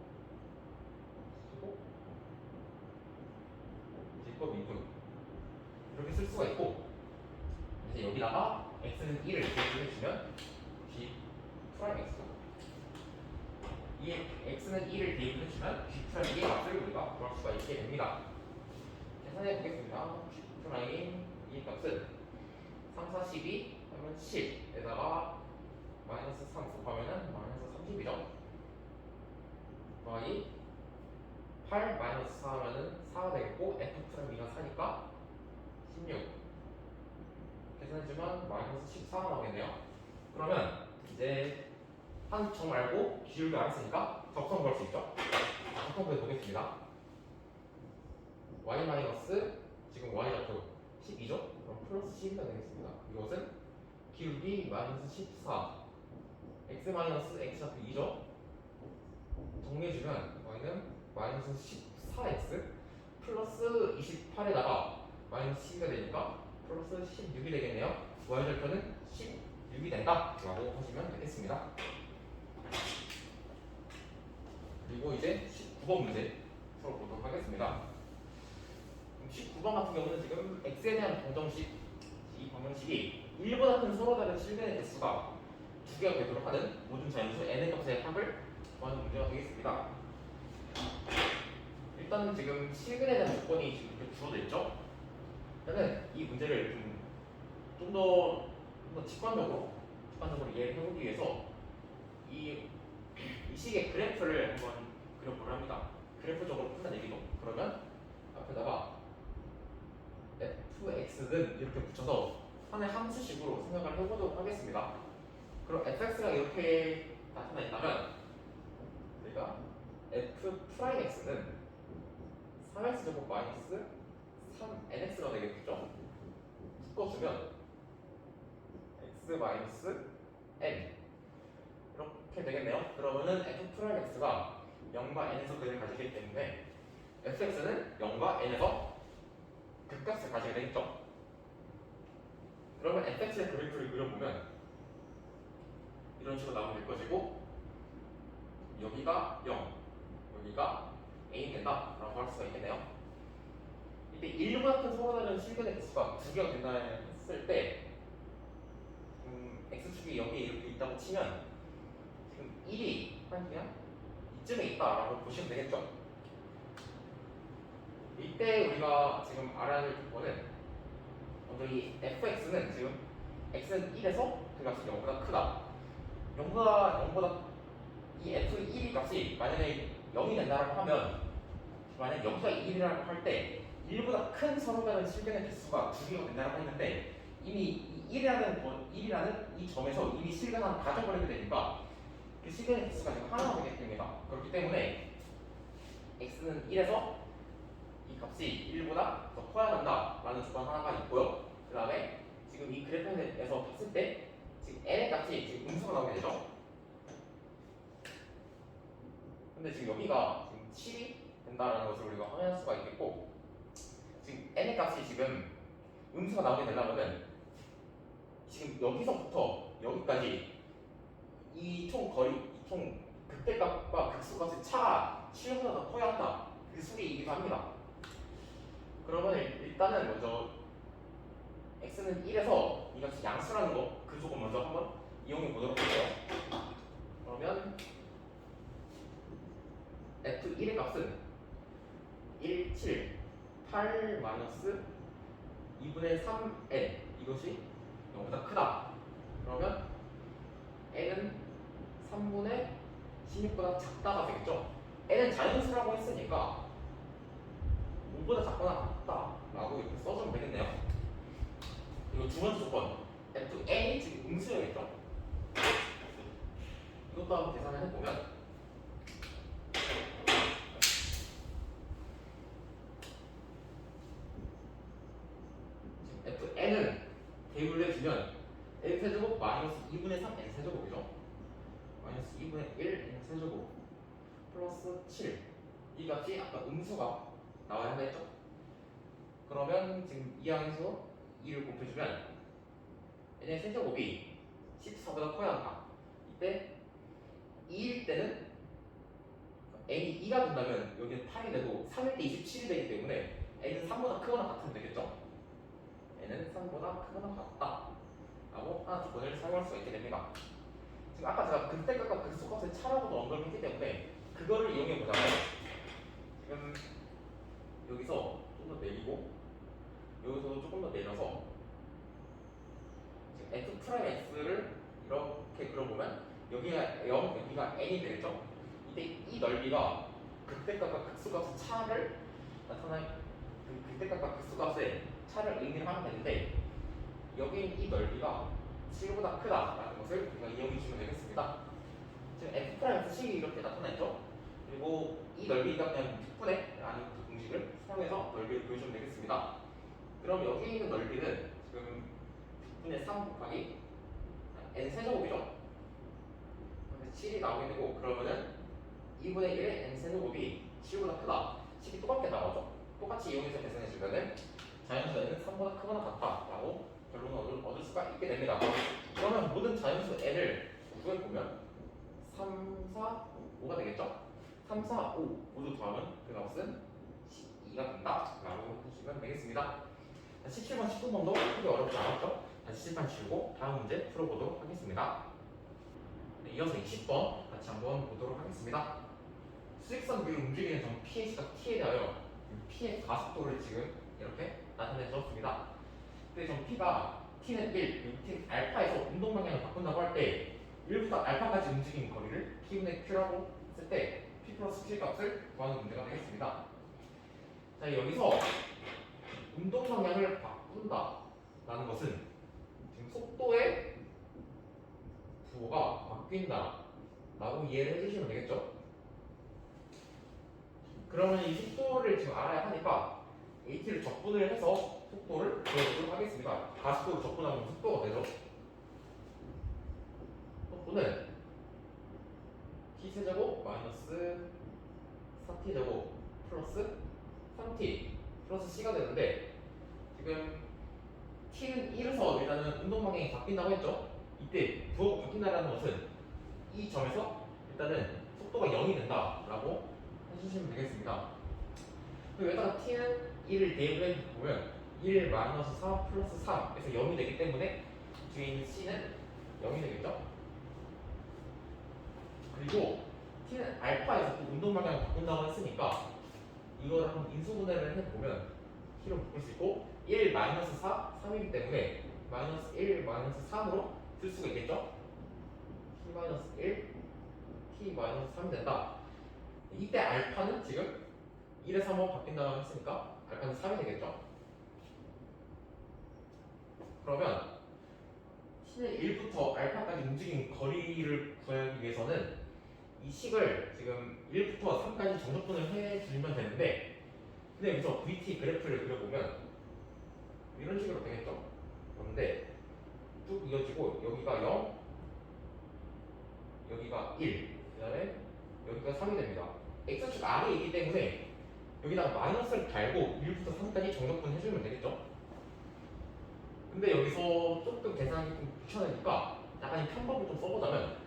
쓰고 뒤에 거 미분 쓸 수가 있고, 이제 여기다가 x는 1을 대입을 해주면 g 프라임 x죠. 이 x는 1을 대입을 해주면 g 프라임 2의 값을 우리가 구할 수가 있게 됩니다. 계산해 보겠습니다. g 프라임 2의 값은 3, 4, 12 하면 10에다가 마이너스 3 곱하면은 마이너스 30이죠. y 8 마이너스 4 하면은 4가 되겠고 f 프라임 2가 4니까 16 계산해주면 마이너스 14가 나오겠네요. 그러면 이제 한정 말고 기울기 알았으니까 적성 구할 수 있죠. 적성 구해보겠습니다. y 마이너스 지금 y 좌표 12죠? 그럼 플러스 12가 되겠습니다. 이것은 기울기 마이너스 14 x 마이너스 x 좌표 2죠? 정리해주면 y는 마이너스 14x 플러스 28에다가 마이너스 12가 되니까 플러스 16이 되겠네요. y절표는 16이 된다 라고 하시면 되겠습니다. 그리고 이제 19번 문제 풀어보도록 하겠습니다. 19번 같은 경우는 지금 x에 대한 방정식, 이 방정식이 1보다 큰 서로 다른 실근의 개수가 두 개가 되도록 하는 모든 자연수 n의 값의 합을 구하는 문제가 되겠습니다. 일단은 지금 실근에 대한 조건이 지금 이렇게 주어져 있죠. 일단은 이 문제를 좀 더 직관적으로 이해를 해보기 위해서 이 식의 그래프를 한번 그려보려 합니다. 그래프적으로 푼다는 얘기죠. 그러면 앞에다가 fx는 이렇게 붙여서 하나의 함수식으로 생각을 해보도록 하겠습니다. 그럼 fx가 이렇게 나타나 있다면 우리가 f 프라임 x는 3x 제곱 마이너스 3nx가 되겠죠? 묶어주면 x 마이너스 n 이렇게 되겠네요. 그러면은 f 프라임 x가 0과 n에서 근을 가지기 때문에 fx는 0과 n에서 극값을 가지게 되겠죠. 그러면 fx의 그래프를 그려보면 이런 식으로 나오면 될 것이고, 여기가 0, 여기가 a이 된다 라고 할 수가 있겠네요. 이때 1보다 큰 서로 다른 실근의 개수가 두 개가 된다 했을 때 x축이 여기에 이렇게 있다고 치면 지금 1이 한 그냥 이쯤에 있다라고 보시면 되겠죠. 이때 우리가 지금 알아야 될 조건은 먼저 이 fx는 지금 x는 1에서 그 값이 0보다 크다. 0보다 이 f1 값이 만약에 0이 된다라고 하면, 만약 여기가 1이라고 할 때 1보다 큰 서로 다른 실근의 개수가 두 개가 된다고 했는데 이미 1이라는 이 점에서 이미 실근을 가져버리게 되니까 그 실근의 개수가 지금 하나가 되게 됩니다. 그렇기 때문에 x는 1에서 이 값이 1보다 더 커야 한다라는 조건 하나가 있고요. 그 다음에 지금 이 그래프에서 봤을 때 지금 n의 값이 지금 음수가 나오게 되죠. 근데 지금 여기가 지금 7이 된다는 것을 우리가 확인할 수가 있겠고, 지금 n의 값이 지금 음수가 나오게 되려면은 지금 여기서부터 여기까지 이 총 거리, 이 총 극대값과 극소값의 차가 7보다 더 커야 한다. 그 소리이기도 합니다. 그러면 일단은 먼저 x는 1에서 이 값이 양수라는 거, 그 조건 먼저 한번 이용해 보도록 할게요. 그러면 f1의 값은 1, 7, 8 마이너스 2분의 3n, 이것이 0보다 크다. 그러면 n은 3분의 16보다 작다가 되겠죠. n은 자연수라고 했으니까 5보다 작거나 같다라고 이렇게 써주면 되겠네요. 그리고 두 번째 조건, fn이 지금 음수여야겠죠. 이것도 한번 계산을 해보면 fn은 대입을 해주면 n세제곱 마이너스 2분의 3 n세제곱이죠. 마이너스 2분의 1 n세제곱 플러스 7, 이 값이 아까 음수가 나와야 한다 했죠. 그러면 지금 이 항에서 2를 곱해주면 n의 세제곱이 14보다 커야 한다. 이때 2일 때는 n이 2가 된다면 여기는 8이 되고 3일 때 27이 되기 때문에 n은 3보다 크거나 같으면 되겠죠. n은 3보다 크거나 같다 라고 하나 조건을 사용할 수가 있게 됩니다. 지금 아까 제가 극대값과 극소값의 차라고도 언급을 했기 때문에 그거를 이용해 보자면 지금 여기서 좀 더 내리고 여기서도 조금 더 내려서 지금 f 프라임 x를 이렇게 그려보면 여기가 0, 여기가 n이 되겠죠? 이때 이 넓이가 극대값과 극소값의 차를 나타나는 그 극대값과 극소값의 차를 의미를 하면 되는데 여기 이 넓이가 7보다 크다라는 것을 우리가 이용해 주면 되겠습니다. 지금 f 프라임 식이 이렇게 나타나있죠? 그리고 이 넓이가 그냥 6분의 라는 그 공식을 사용해서 넓이를 보여주면 되겠습니다. 그럼 여기 있는 넓이는 지금 6분의 3 곱하기 n 세제곱이죠? 7이 나오게 되고 그러면은 2분의 1의 n 세제곱이 7보다 크다. 식이 똑같게 나오죠? 똑같이 이용해서 계산해 주면은 자연수 n은 3보다 크거나 같다라고 결론을 얻을 수가 있게 됩니다. 그러면 모든 자연수 n을 구해보면 3, 4, 5가 되겠죠? 3, 4, 5 모두 더하면 그 값은 12가 된다 라고 해주시면 되겠습니다. 17번, 19번도 크게 어렵지 않았죠? 다시 실판 치우고 다음 문제 풀어보도록 하겠습니다. 네, 이어서 20번 같이 한번 보도록 하겠습니다. 수직선 위를 움직이는 점 P의 시각 T에 대하여 P의 가속도를 지금 이렇게 나타내 주었습니다. 근데 점 P가 T는 1, 그리고 T는 알파에서 운동 방향을 바꾼다고 할 때 1부터 알파까지 움직이는 거리를 P분의 Q라고 했을 때 P 플러스 Q 값을 구하는 문제가 되겠습니다. 자, 여기서 운동 방향을 바꾼다 라는 것은 지금 속도의 부호가 바뀐다 라고 이해를 해주시면 되겠죠? 그러면 이 속도를 지금 알아야 하니까 AT를 적분을 해서 속도를 구해보도록 하겠습니다. 가속도를 적분하면 속도가 되죠? 속도는 t세제곱 마이너스 4t제곱 플러스 3t 플러스 c가 되는데 지금 t는 1에서 일단은 운동 방향이 바뀐다고 했죠? 이때 부호가 바뀐다는 것은 이 점에서 일단은 속도가 0이 된다라고 해주시면 되겠습니다. 그리고 여기다가 t는 1을 대입을 해보면 1 마이너스 4 플러스 3에서 0이 되기 때문에 뒤에 있는 c는 0이 되겠죠? 그리고 t는 알파에서 또 운동 방향을 바꾼다고 했으니까 이거를 한번 인수분해를 해보면 t로 바꿀 수 있고 1 마이너스 4, 3이기 때문에 마이너스 1 마이너스 3으로 쓸 수가 있겠죠? t 마이너스 1, t 마이너스 3이 된다. 이때 알파는 지금 1에서 3으로 바뀐다고 했으니까 알파는 3이 되겠죠? 그러면 t는 1부터 알파까지 움직인 거리를 구하기 위해서는 이 식을 지금 1부터 3까지 정적분을 해주면 되는데 근데 여기서 VT 그래프를 그려보면 이런 식으로 되겠죠? 그런데 쭉 이어지고 여기가 0, 여기가 1, 그 다음에 여기가 3이 됩니다. X축 R이 있기 때문에 여기다가 마이너스를 달고 1부터 3까지 정적분 해주면 되겠죠? 근데 여기서 조금 계산이 좀 귀찮으니까 약간 이 편법을 좀 써보자면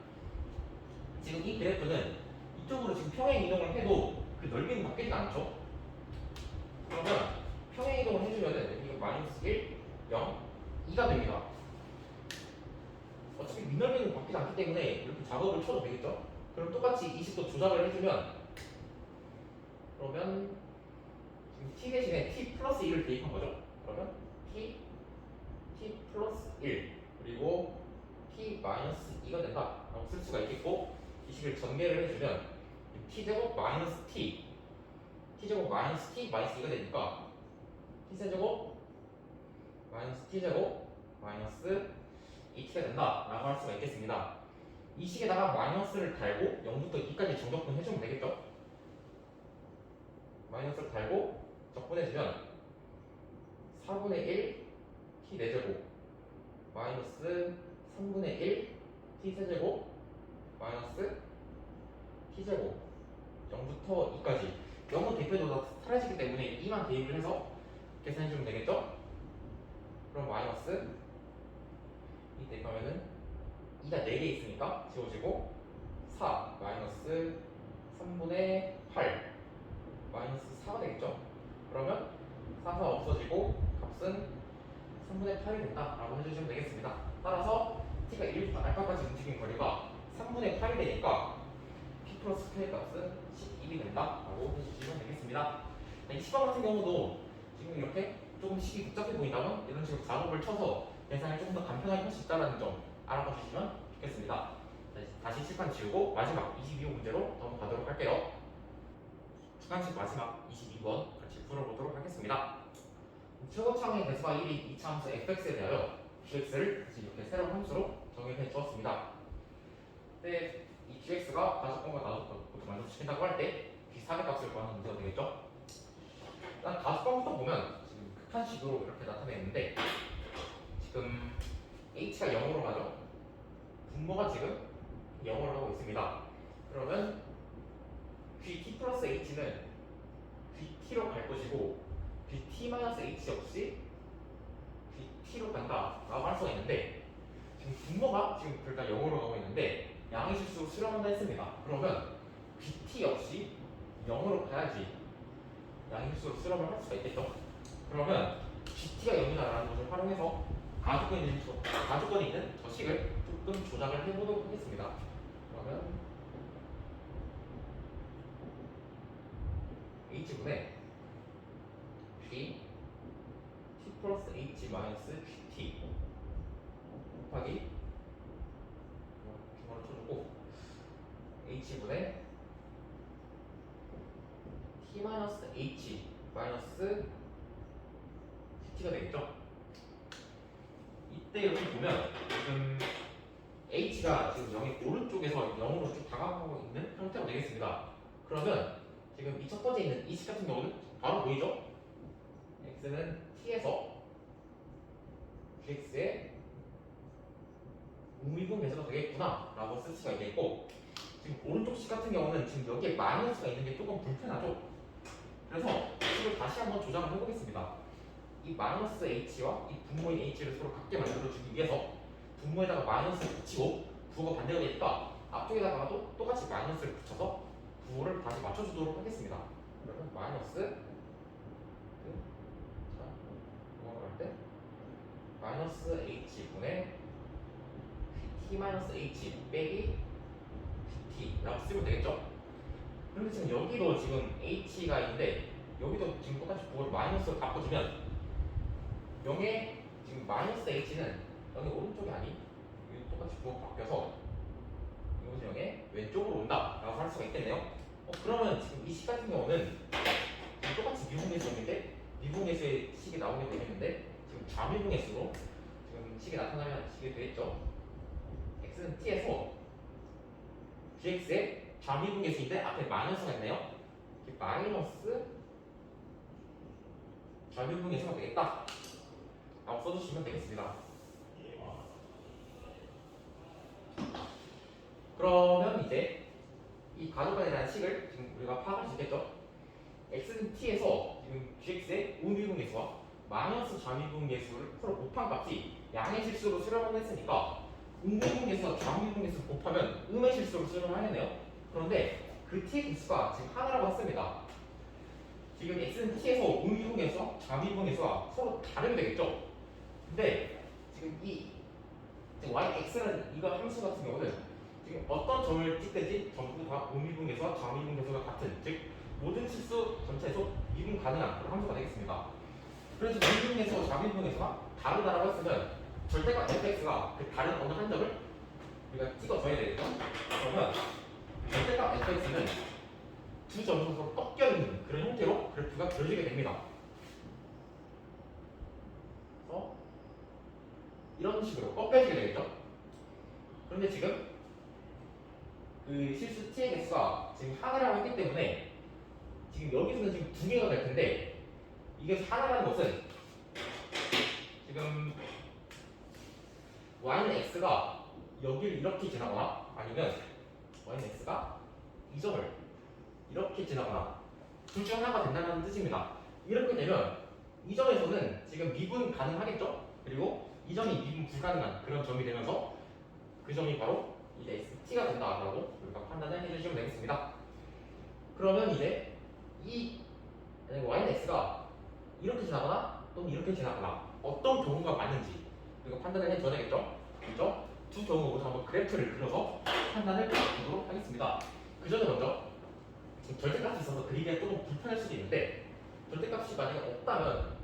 지금 이 그래프는 이쪽으로 지금 평행 이동을 해도 그 넓이는 바뀌지 않죠? 그러면 평행 이동을 해주면은 이거 마이너스 1, 0, 2가 됩니다. 어차피 미넓이는 바뀌지 않기 때문에 이렇게 작업을 쳐도 되겠죠? 그럼 똑같이 20도 조작을 해주면 그러면 지금 t 대신에 t 플러스 1을 대입한 거죠? 그러면 t 플러스 1 그리고 t 마이너스 2가 된다 라고 쓸 수가 있겠고 이 식을 전개를 해주면 t제곱 마이너스 t제곱 마이너스 t 마이너스 2가 되니까 t세제곱 마이너스 t제곱 마이너스 2t가 된다 라고 할 수가 있겠습니다. 이 식에다가 마이너스를 달고 0부터 2까지 정적분 해주면 되겠죠? 마이너스를 달고 적분해주면 4분의 1 t 4제곱 마이너스 3분의 1 t 세제곱 마이너스 t제곱 0부터 2까지 0은 대표적으로 사라지기 때문에 2만 대입을 해서 계산해주면 되겠죠? 그럼 마이너스 이 대입하면은 2가 4개 있으니까 지워지고 4 마이너스 3분의 8 마이너스 4가 되겠죠? 그러면 4, 4 없어지고 값은 3분의 8이 된다라고 해주시면 되겠습니다. 따라서 t가 1부터 알파까지 움직인 거리가 3분의 8이 되니까 p 플러스 k의 값은 11이 된다라고 해주시면 되겠습니다. 이 시방 같은 경우도 지금 이렇게 조금 식이 복잡해 보인다면 이런 식으로 가속을 쳐서 계산을 조금 더 간편하게 할 수 있다는 점 알아봐 주시면 좋겠습니다. 다시 칠판 지우고 마지막 22호 문제로 넘어가도록 할게요. 주관식 마지막 22번 같이 풀어보도록 하겠습니다. 최고차항의 배수가 1인 이차함수 fx에 대하여 gx를 다시 이렇게 새로운 함수로 정의해 주었습니다. 근데 이 gx가 가속권과 가속권을 만족시킨다고 할 때 비슷하게 값을 구하는 문제가 되겠죠? 일단 가속권부터 보면 지금 극한식으로 이렇게 나타내는데 지금 h가 0으로 가죠? 분모가 지금 0으로 하고 있습니다. 그러면 gt 플러스 h는 gt로 갈 것이고 gt 마이너스 h 역시 gt로 간다 라고 할 수가 있는데 지금 분모가 지금 둘 다 0으로 가고 있는데 양의 실수로 수렴한다 했습니다. 그러면 gt 역시 0으로 가야지 양의 실수로 수렴을 할 수가 있겠죠. 그러면 gt가 0이다라는 것을 활용해서 가족권이 있는 저 식을 조금 조작을 해보도록 하겠습니다. 그러면 h분의 g t 플러스 h 마이너스 gt 곱하기 중괄호 쳐주고 h분의 t 마이너스 h 마이너스 gt가 되겠죠. 이때 이렇게 보면 지금 h가 지금 0의 오른쪽에서 0으로 쭉 다가가고 있는 형태가 되겠습니다. 그러면 지금 이 첫 번째 있는 이 식 같은 경우는 바로 보이죠? x는 t에서 gx의 우미분 배수가 되겠구나 라고 쓸 수가 있겠고 지금 오른쪽 식 같은 경우는 지금 여기에 마이너스가 있는 게 조금 불편하죠? 그래서 이걸 다시 한번 조작을 해보겠습니다. 이 마이너스 h와 이 분모인 h를 서로 같게 만들어주기 위해서 분모에다가 마이너스를 붙이고 부호가 반대가 되니까 앞쪽에다가도 똑같이 마이너스를 붙여서 부호를 다시 맞춰주도록 하겠습니다. 그러면 마이너스 자 넘어갈 때 마이너스 h분의 t 마이너스 h 빼기 t라고 쓰면 되겠죠? 그런데 지금 여기도 지금 h가 있는데 여기도 지금 똑같이 부호를 마이너스로 바꿔주면 0의 지금 마이너스 h는 0의 오른쪽이 아닌 여기 똑같이 부호가 바뀌어서 이것이 0의 왼쪽으로 온다 라고 할 수가 있겠네요. 그러면 지금 이 식 같은 경우는 지금 똑같이 미분계수인데 미분계수의 식이 나오게 되겠는데 지금 좌미분계수로 지금 식이 나타나면 식이 되겠죠. x는 t에서 gx의 좌미분계수인데 앞에 마이너스가 있네요. 마이너스 좌미분계수가 되겠다 라고 써주시면 되겠습니다. 그러면 이제 이 가족관에 대한 식을 지금 우리가 파악할 수 있겠죠? x는 t에서 지금 gx의 우미분계수와 마이너스 좌미분계수를 서로 곱한 값이 양의 실수로 수렴을 했으니까 우미분계수와 좌미분계수를 곱하면 음의 실수로 수렴을 하겠네요. 그런데 그 t의 개수가 지금 하나라고 했습니다. 지금 x는 t에서 우미분계수와 좌미분계수가 서로 다르게 되겠죠? 근데 지금 이 y x라는 이거 함수 같은 경우는 지금 어떤 점을 찍든지 전부 다 우미분계수와 좌미분계수가 같은 즉 모든 실수 전체에서 미분 가능한 그런 함수가 되겠습니다. 그래서 우미분계수와 좌미분계수가 다르다라고 했으면 절대값 fx가 그 다른 어느 한 점을 우리가 찍어줘야 되겠죠? 그러면 절대값 fx는 두 점이 서로 꺾여 있는 그런 형태로 그래프가 그려지게 됩니다. 그래서 이런 식으로 꺾여지게 되겠죠? 그런데 지금 그 실수 t의 개수가 지금 하나라고 했기 때문에 지금 여기서는 지금 두 개가 될 텐데 이게 하나라는 것은 지금 y는 x가 여기를 이렇게 지나거나 아니면 y는 x가 이 점을 이렇게 지나거나 둘 중 하나가 된다는 뜻입니다. 이렇게 되면 이 점에서는 지금 미분 가능하겠죠? 그리고 이 점이 미분 불가능한 그런 점이 되면서 그 점이 바로 이제 t가 된다라고 우리가 판단을 해주시면 되겠습니다. 그러면 이제 이 y는 x가 이렇게 지나거나 또는 이렇게 지나가나 어떤 경우가 맞는지 그리고 판단을 해줘야 되겠죠? 그죠? 두 경우 모두 한번 그래프를 그려서 판단을 해보도록 하겠습니다. 그 전에 먼저 지금 절대값이 있어서 그리기가 조금 불편할 수도 있는데 절대값이 만약에 없다면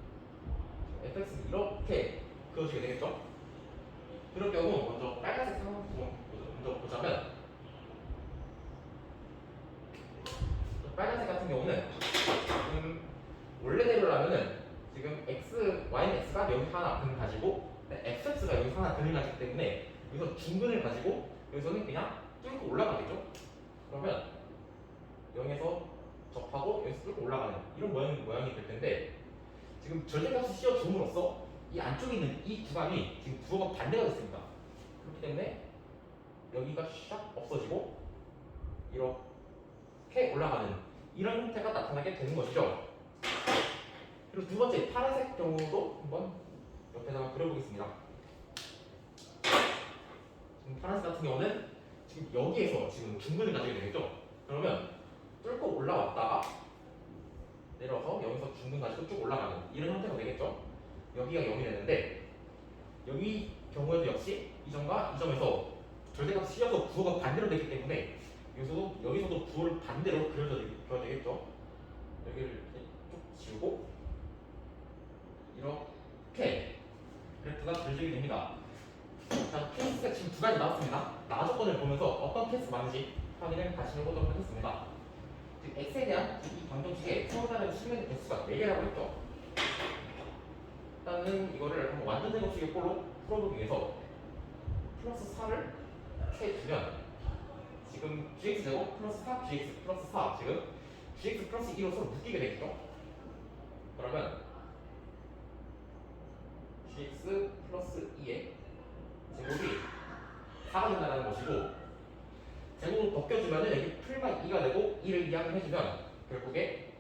fx는 이렇게 그려지게 되겠죠? 그럴 경우 먼저 빨간색 삼각형 먼저 보자면 빨간색 같은 경우는 지금 원래대로라면은 지금 x, y는 x가 여기서 하나 근을 가지고 fx가 여기서 하나 근을 가지기 때문에 여기서 중근을 가지고 여기서는 그냥 뚫고 올라가겠죠? 그러면 0에서 접하고 여기서 뚫고 올라가는 이런 모양이 될 텐데 지금 절대값을 씌워줌으로써 이 안쪽에 있는 이 구간이 지금 부호가 반대가 됐습니다. 그렇기 때문에 여기가 샥 없어지고 이렇게 올라가는 이런 형태가 나타나게 되는 것이죠. 그리고 두 번째 파란색 경우도 한번 옆에다가 그려보겠습니다. 지금 파란색 같은 경우는 지금 여기에서 지금 중근을 가지게 되겠죠. 그러면 뚫고 올라왔다가 내려서 여기서 중근 가지고 쭉 올라가는 이런 형태가 되겠죠. 여기가 0이 되는데 여기 경우에도 역시 이 점과 이 점에서 절대값이 씌어서 부호가 반대로 되기 때문에 여기서도 부호를 반대로 그려줘야 되겠죠. 여기를 이렇게 쭉 지우고 이렇게 그래프가 그려지게 됩니다. 자, 케이스가 지금 두 가지 나왔습니다. 나 조건을 보면서 어떤 케이스 많은지 확인을 다시 해보도록 하겠습니다. 지금 x에 대한 이 방정식에 서로 다른 실면의 개수가 4개라고 했죠. 일단은 이거를 한번 완전 제곱식의 꼴로 풀어보기 위해서 플러스 4를 해주면 지금 gx제곱 플러스 4 gx 플러스 4 지금 gx 플러스 2로 서로 묶이게 되겠죠. 그러면 gx 플러스 2의 제곱이 4가 된다는 것이고 제곱을 벗겨주면 여기 풀만 2가 되고 2를 이항을 해주면 결국에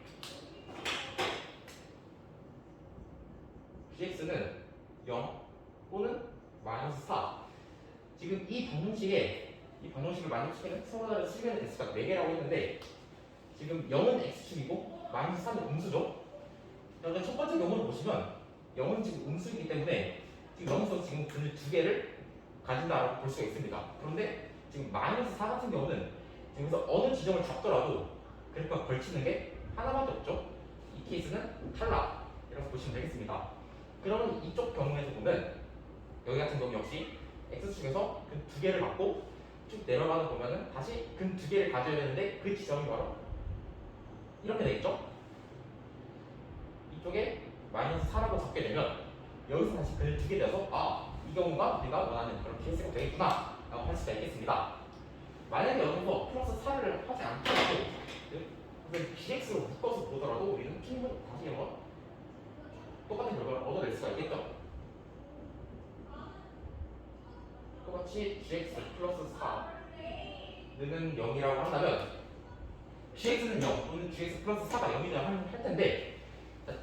gx는 0 또는 마이너스 4 지금 이 방정식을 만족시키는 서로 다른 실면의 개수가 4개라고 했는데 지금 0은 x축이고 마이너스 3은 음수죠. 그러면 첫 번째 경우를 보시면 0은 지금 음수이기 때문에 지금 여기서 지금 근을 2개를 가진다라고 볼 수가 있습니다. 그런데 지금 마이너스 4 같은 경우는 여기서 어느 지점을 잡더라도 그래프가 걸치는 게 하나밖에 없죠. 이 케이스는 탈락이라고 보시면 되겠습니다. 그러면 이쪽 경우에서 보면 여기 같은 경우 역시 x축에서 근 2개를 갖고 쭉 내려가다 보면은 다시 근 2개를 가져야 되는데 그 지점이 바로 이렇게 되겠죠. 이쪽에 마이너스 4라고 적게 되면 여기서 다시 근을 2개 돼서 이 경우가 우리가 원하는 그런 케이스가 되겠구나 라고 할 수가 있겠습니다. 만약에 여기서 플러스 4를 하지 않더라도 gx로 묶어서 보더라도 우리는 충분히 다시 한번 똑같은 결과를 얻어낼 수가 있겠죠. 똑같이 gx 플러스 4는 0이라고 한다면 gx는 0 또는 gx 플러스 4가 0이라고 할 텐데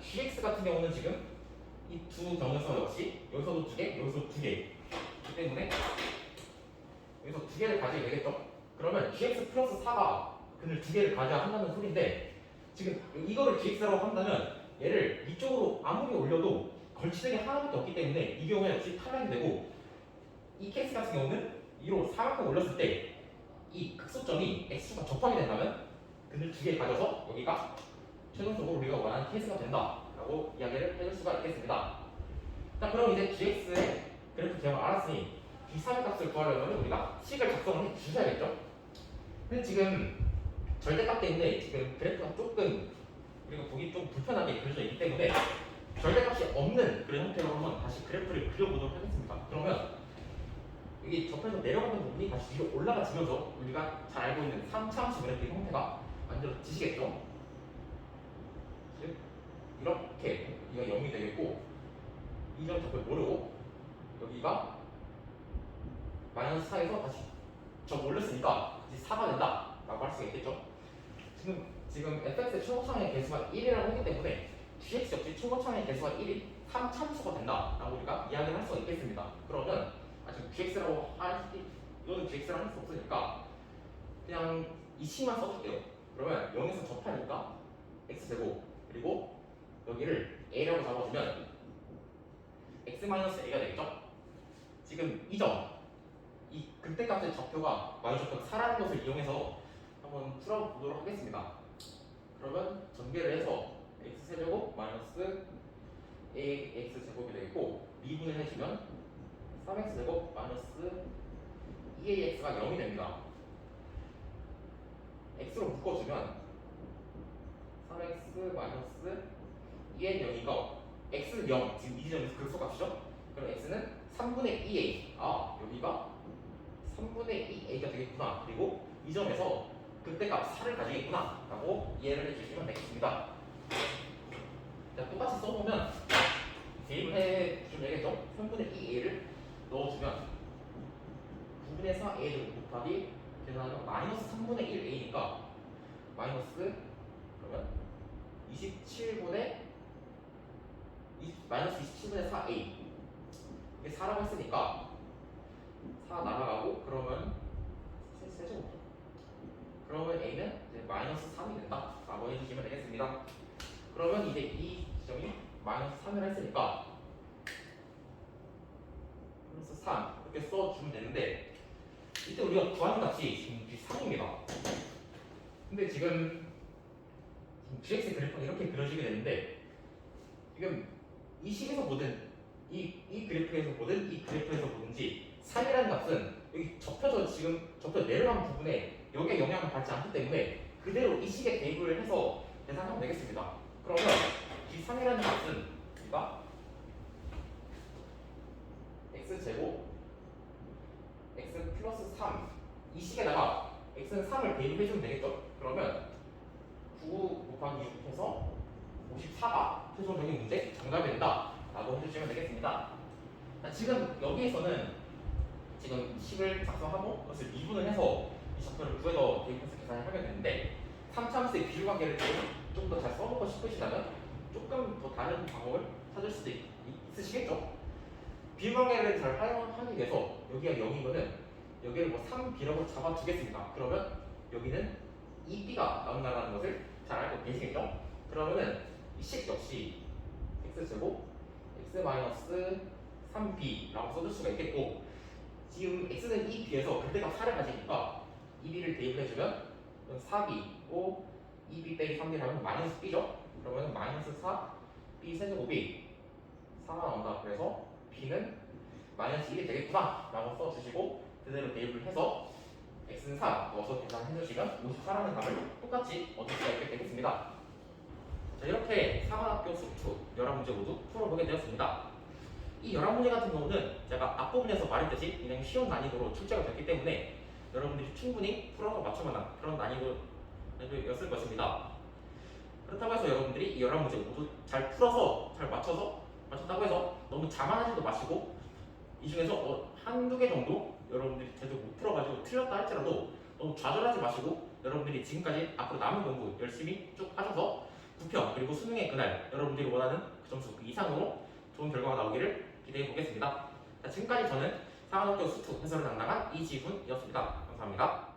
gx 같은 경우는 지금 이 두 경우에서 역시 여기서도 2개, 여기서도 2개 이 때문에 여기서 2개를 가지게 되겠죠. 그러면 gx 플러스 4가 근을 2개를 가져야 한다는 소리인데 지금 이거를 gx라고 한다면 얘를 위쪽으로 아무리 올려도 걸치는 게 하나밖에 없기 때문에 이 경우에 역시 탈락이 되고 이 케이스 같은 경우는 위로 사각형을 올렸을 때 이 극소점이 x축과 접하게 된다면 근을 2개 가져서 여기가 최종적으로 우리가 원하는 케이스가 된다라고 이야기를 해줄 수가 있겠습니다. 자, 그럼 이제 gx의 그래프 제형을 알았으니 비슷한 값을 구하려면 우리가 식을 작성을 해 주셔야겠죠. 근데 지금 절대값 때문에 지금 그래프가 조금 우리가 보기 좀 불편하게 그려져 있기 때문에 절대값이 없는 그런 형태로 한번 다시 그래프를 그려보도록 하겠습니다. 그러면 여기 접해서 내려가는 부분이 다시 위로 올라가지면서 우리가 잘 알고 있는 3차함수 그래프의 형태가 만들어지시겠죠. 즉 이렇게 여기가 0이 되겠고 이 점 접을 모르고 여기가 마이너스 4에서 다시 점 올렸으니까 이제 4가 된다 라고 할 수가 있겠죠. 지금 fx의 최고차항의 개수가 1이라고 했기 때문에 gx 역시 최고차항의 개수가 1이 3참수가 된다 라고 우리가 이야기를 할 수가 있겠습니다. 그러면 지금 gx라고 이거는 gx라고 할 수 없으니까 그냥 이 식만 써줄게요. 그러면 0에서 접하니까 x제곱 그리고 여기를 a라고 잡아주면 x-a가 되겠죠? 지금 이 점, 이 극대값의 좌표가 y좌표가 4라는 것을 이용해서 한번 풀어보도록 하겠습니다. 그러면 전개를 해서 x세제곱 마이너스 ax제곱이 되겠고 미분을 해주면 3x제곱 마이너스 2ax가 0이 됩니다. x로 묶어주면 3x 마이너스 2n 0이가 x는 0, 지금 이 지점에서 극소값이죠? 그럼 x는 3분의 2a, 여기가 3분의 2a가 되겠구나. 그리고 이 점에서 극대값 4를 가지겠구나 라고 이해를 해주시면 되겠습니다. 자, 똑같이 써보면 대입을 해주면 되겠죠? 3분의 2a를 넣어주면 9분의 4a 곱하기 계산하면 마이너스 3분의 1a니까 마이너스 그러면 27분의 마이너스 27분의 4a 이게 4라고 했으니까 4 날아가고 그러면 세제곱 그러면 a는 이제 마이너스 3이 된다 라고 해주시면 되겠습니다. 그러면 이제 이 지점이 마이너스 3이라 했으니까 마이너스 3 이렇게 써주면 되는데 이때 우리가 구하는 값이 지금 3입니다. 근데 지금 gx 그래프가 이렇게 그려지게 되는데 지금 이 식에서 보든 이 그래프에서 보든 이 그래프에서 보든지 3이라는 값은 여기 지금 접혀 내려간 부분에 여기에 영향을 받지 않기 때문에 그대로 이 식에 대입을 해서 계산하면 되겠습니다. 그러면 이 3이라는 값은 우리가 x제곱 x 플러스 3 이 식에다가 x는 3을 대입해주면 되겠죠? 그러면 9 곱하기 6 해서 54가 최종적인 문제 정답이 된다 라고 해주시면 되겠습니다. 지금 여기에서는 지금 식을 작성하고 그것을 미분을 해서 이 좌표를 구해서 대입해서 계산을 하면 되는데 3차함수의 비율 관계를 좀 더 잘 써보고 싶으시다면 조금 더 다른 방법을 찾을 수도 있으시겠죠? 비율 관계를 잘 활용하기 위해서 여기가 0이거는 여기를 뭐 3b라고 잡아두겠습니다. 그러면 여기는 2b가 나온다는 것을 잘 알고 계시겠죠? 그러면은 이 식 역시 x제곱 x-3b라고 써줄 수가 있겠고 지금 x는 2b에서 극대값 4를 가지니까 2b를 대입해주면 4b고 2b 빼기 3b를 하면 마이너스 b죠? 그러면 마이너스 4 b 세제곱이 4가 나온다. 그래서 b는 마이너스 1이 되겠구나 라고 써주시고 그대로 대입을 해서 x는 4 넣어서 계산해주시면 54라는 답을 똑같이 얻을 수가 있게 되겠습니다. 자, 이렇게 4반학교 수투 11문제 모두 풀어보게 되었습니다. 이 11문제 같은 경우는 제가 앞부분에서 말했듯이 그냥 쉬운 난이도로 출제가 됐기 때문에 여러분들이 충분히 풀어서 맞춰만한 그런 난이도였을 것입니다. 그렇다고 해서 여러분들이 이 11문제 모두 잘 풀어서 잘 맞췄다고 해서 너무 자만하지도 마시고 이 중에서 한두 개 정도 여러분들이 제대로 못 풀어가지고 틀렸다 할지라도 너무 좌절하지 마시고 여러분들이 지금까지 앞으로 남은 공부 열심히 쭉 하셔서 부평 그리고 수능의 그날 여러분들이 원하는 그 점수 그 이상으로 좋은 결과가 나오기를 기대해 보겠습니다. 자, 지금까지 저는 사관학교 수투 해설을 담당한 이지훈이었습니다. 감사합니다.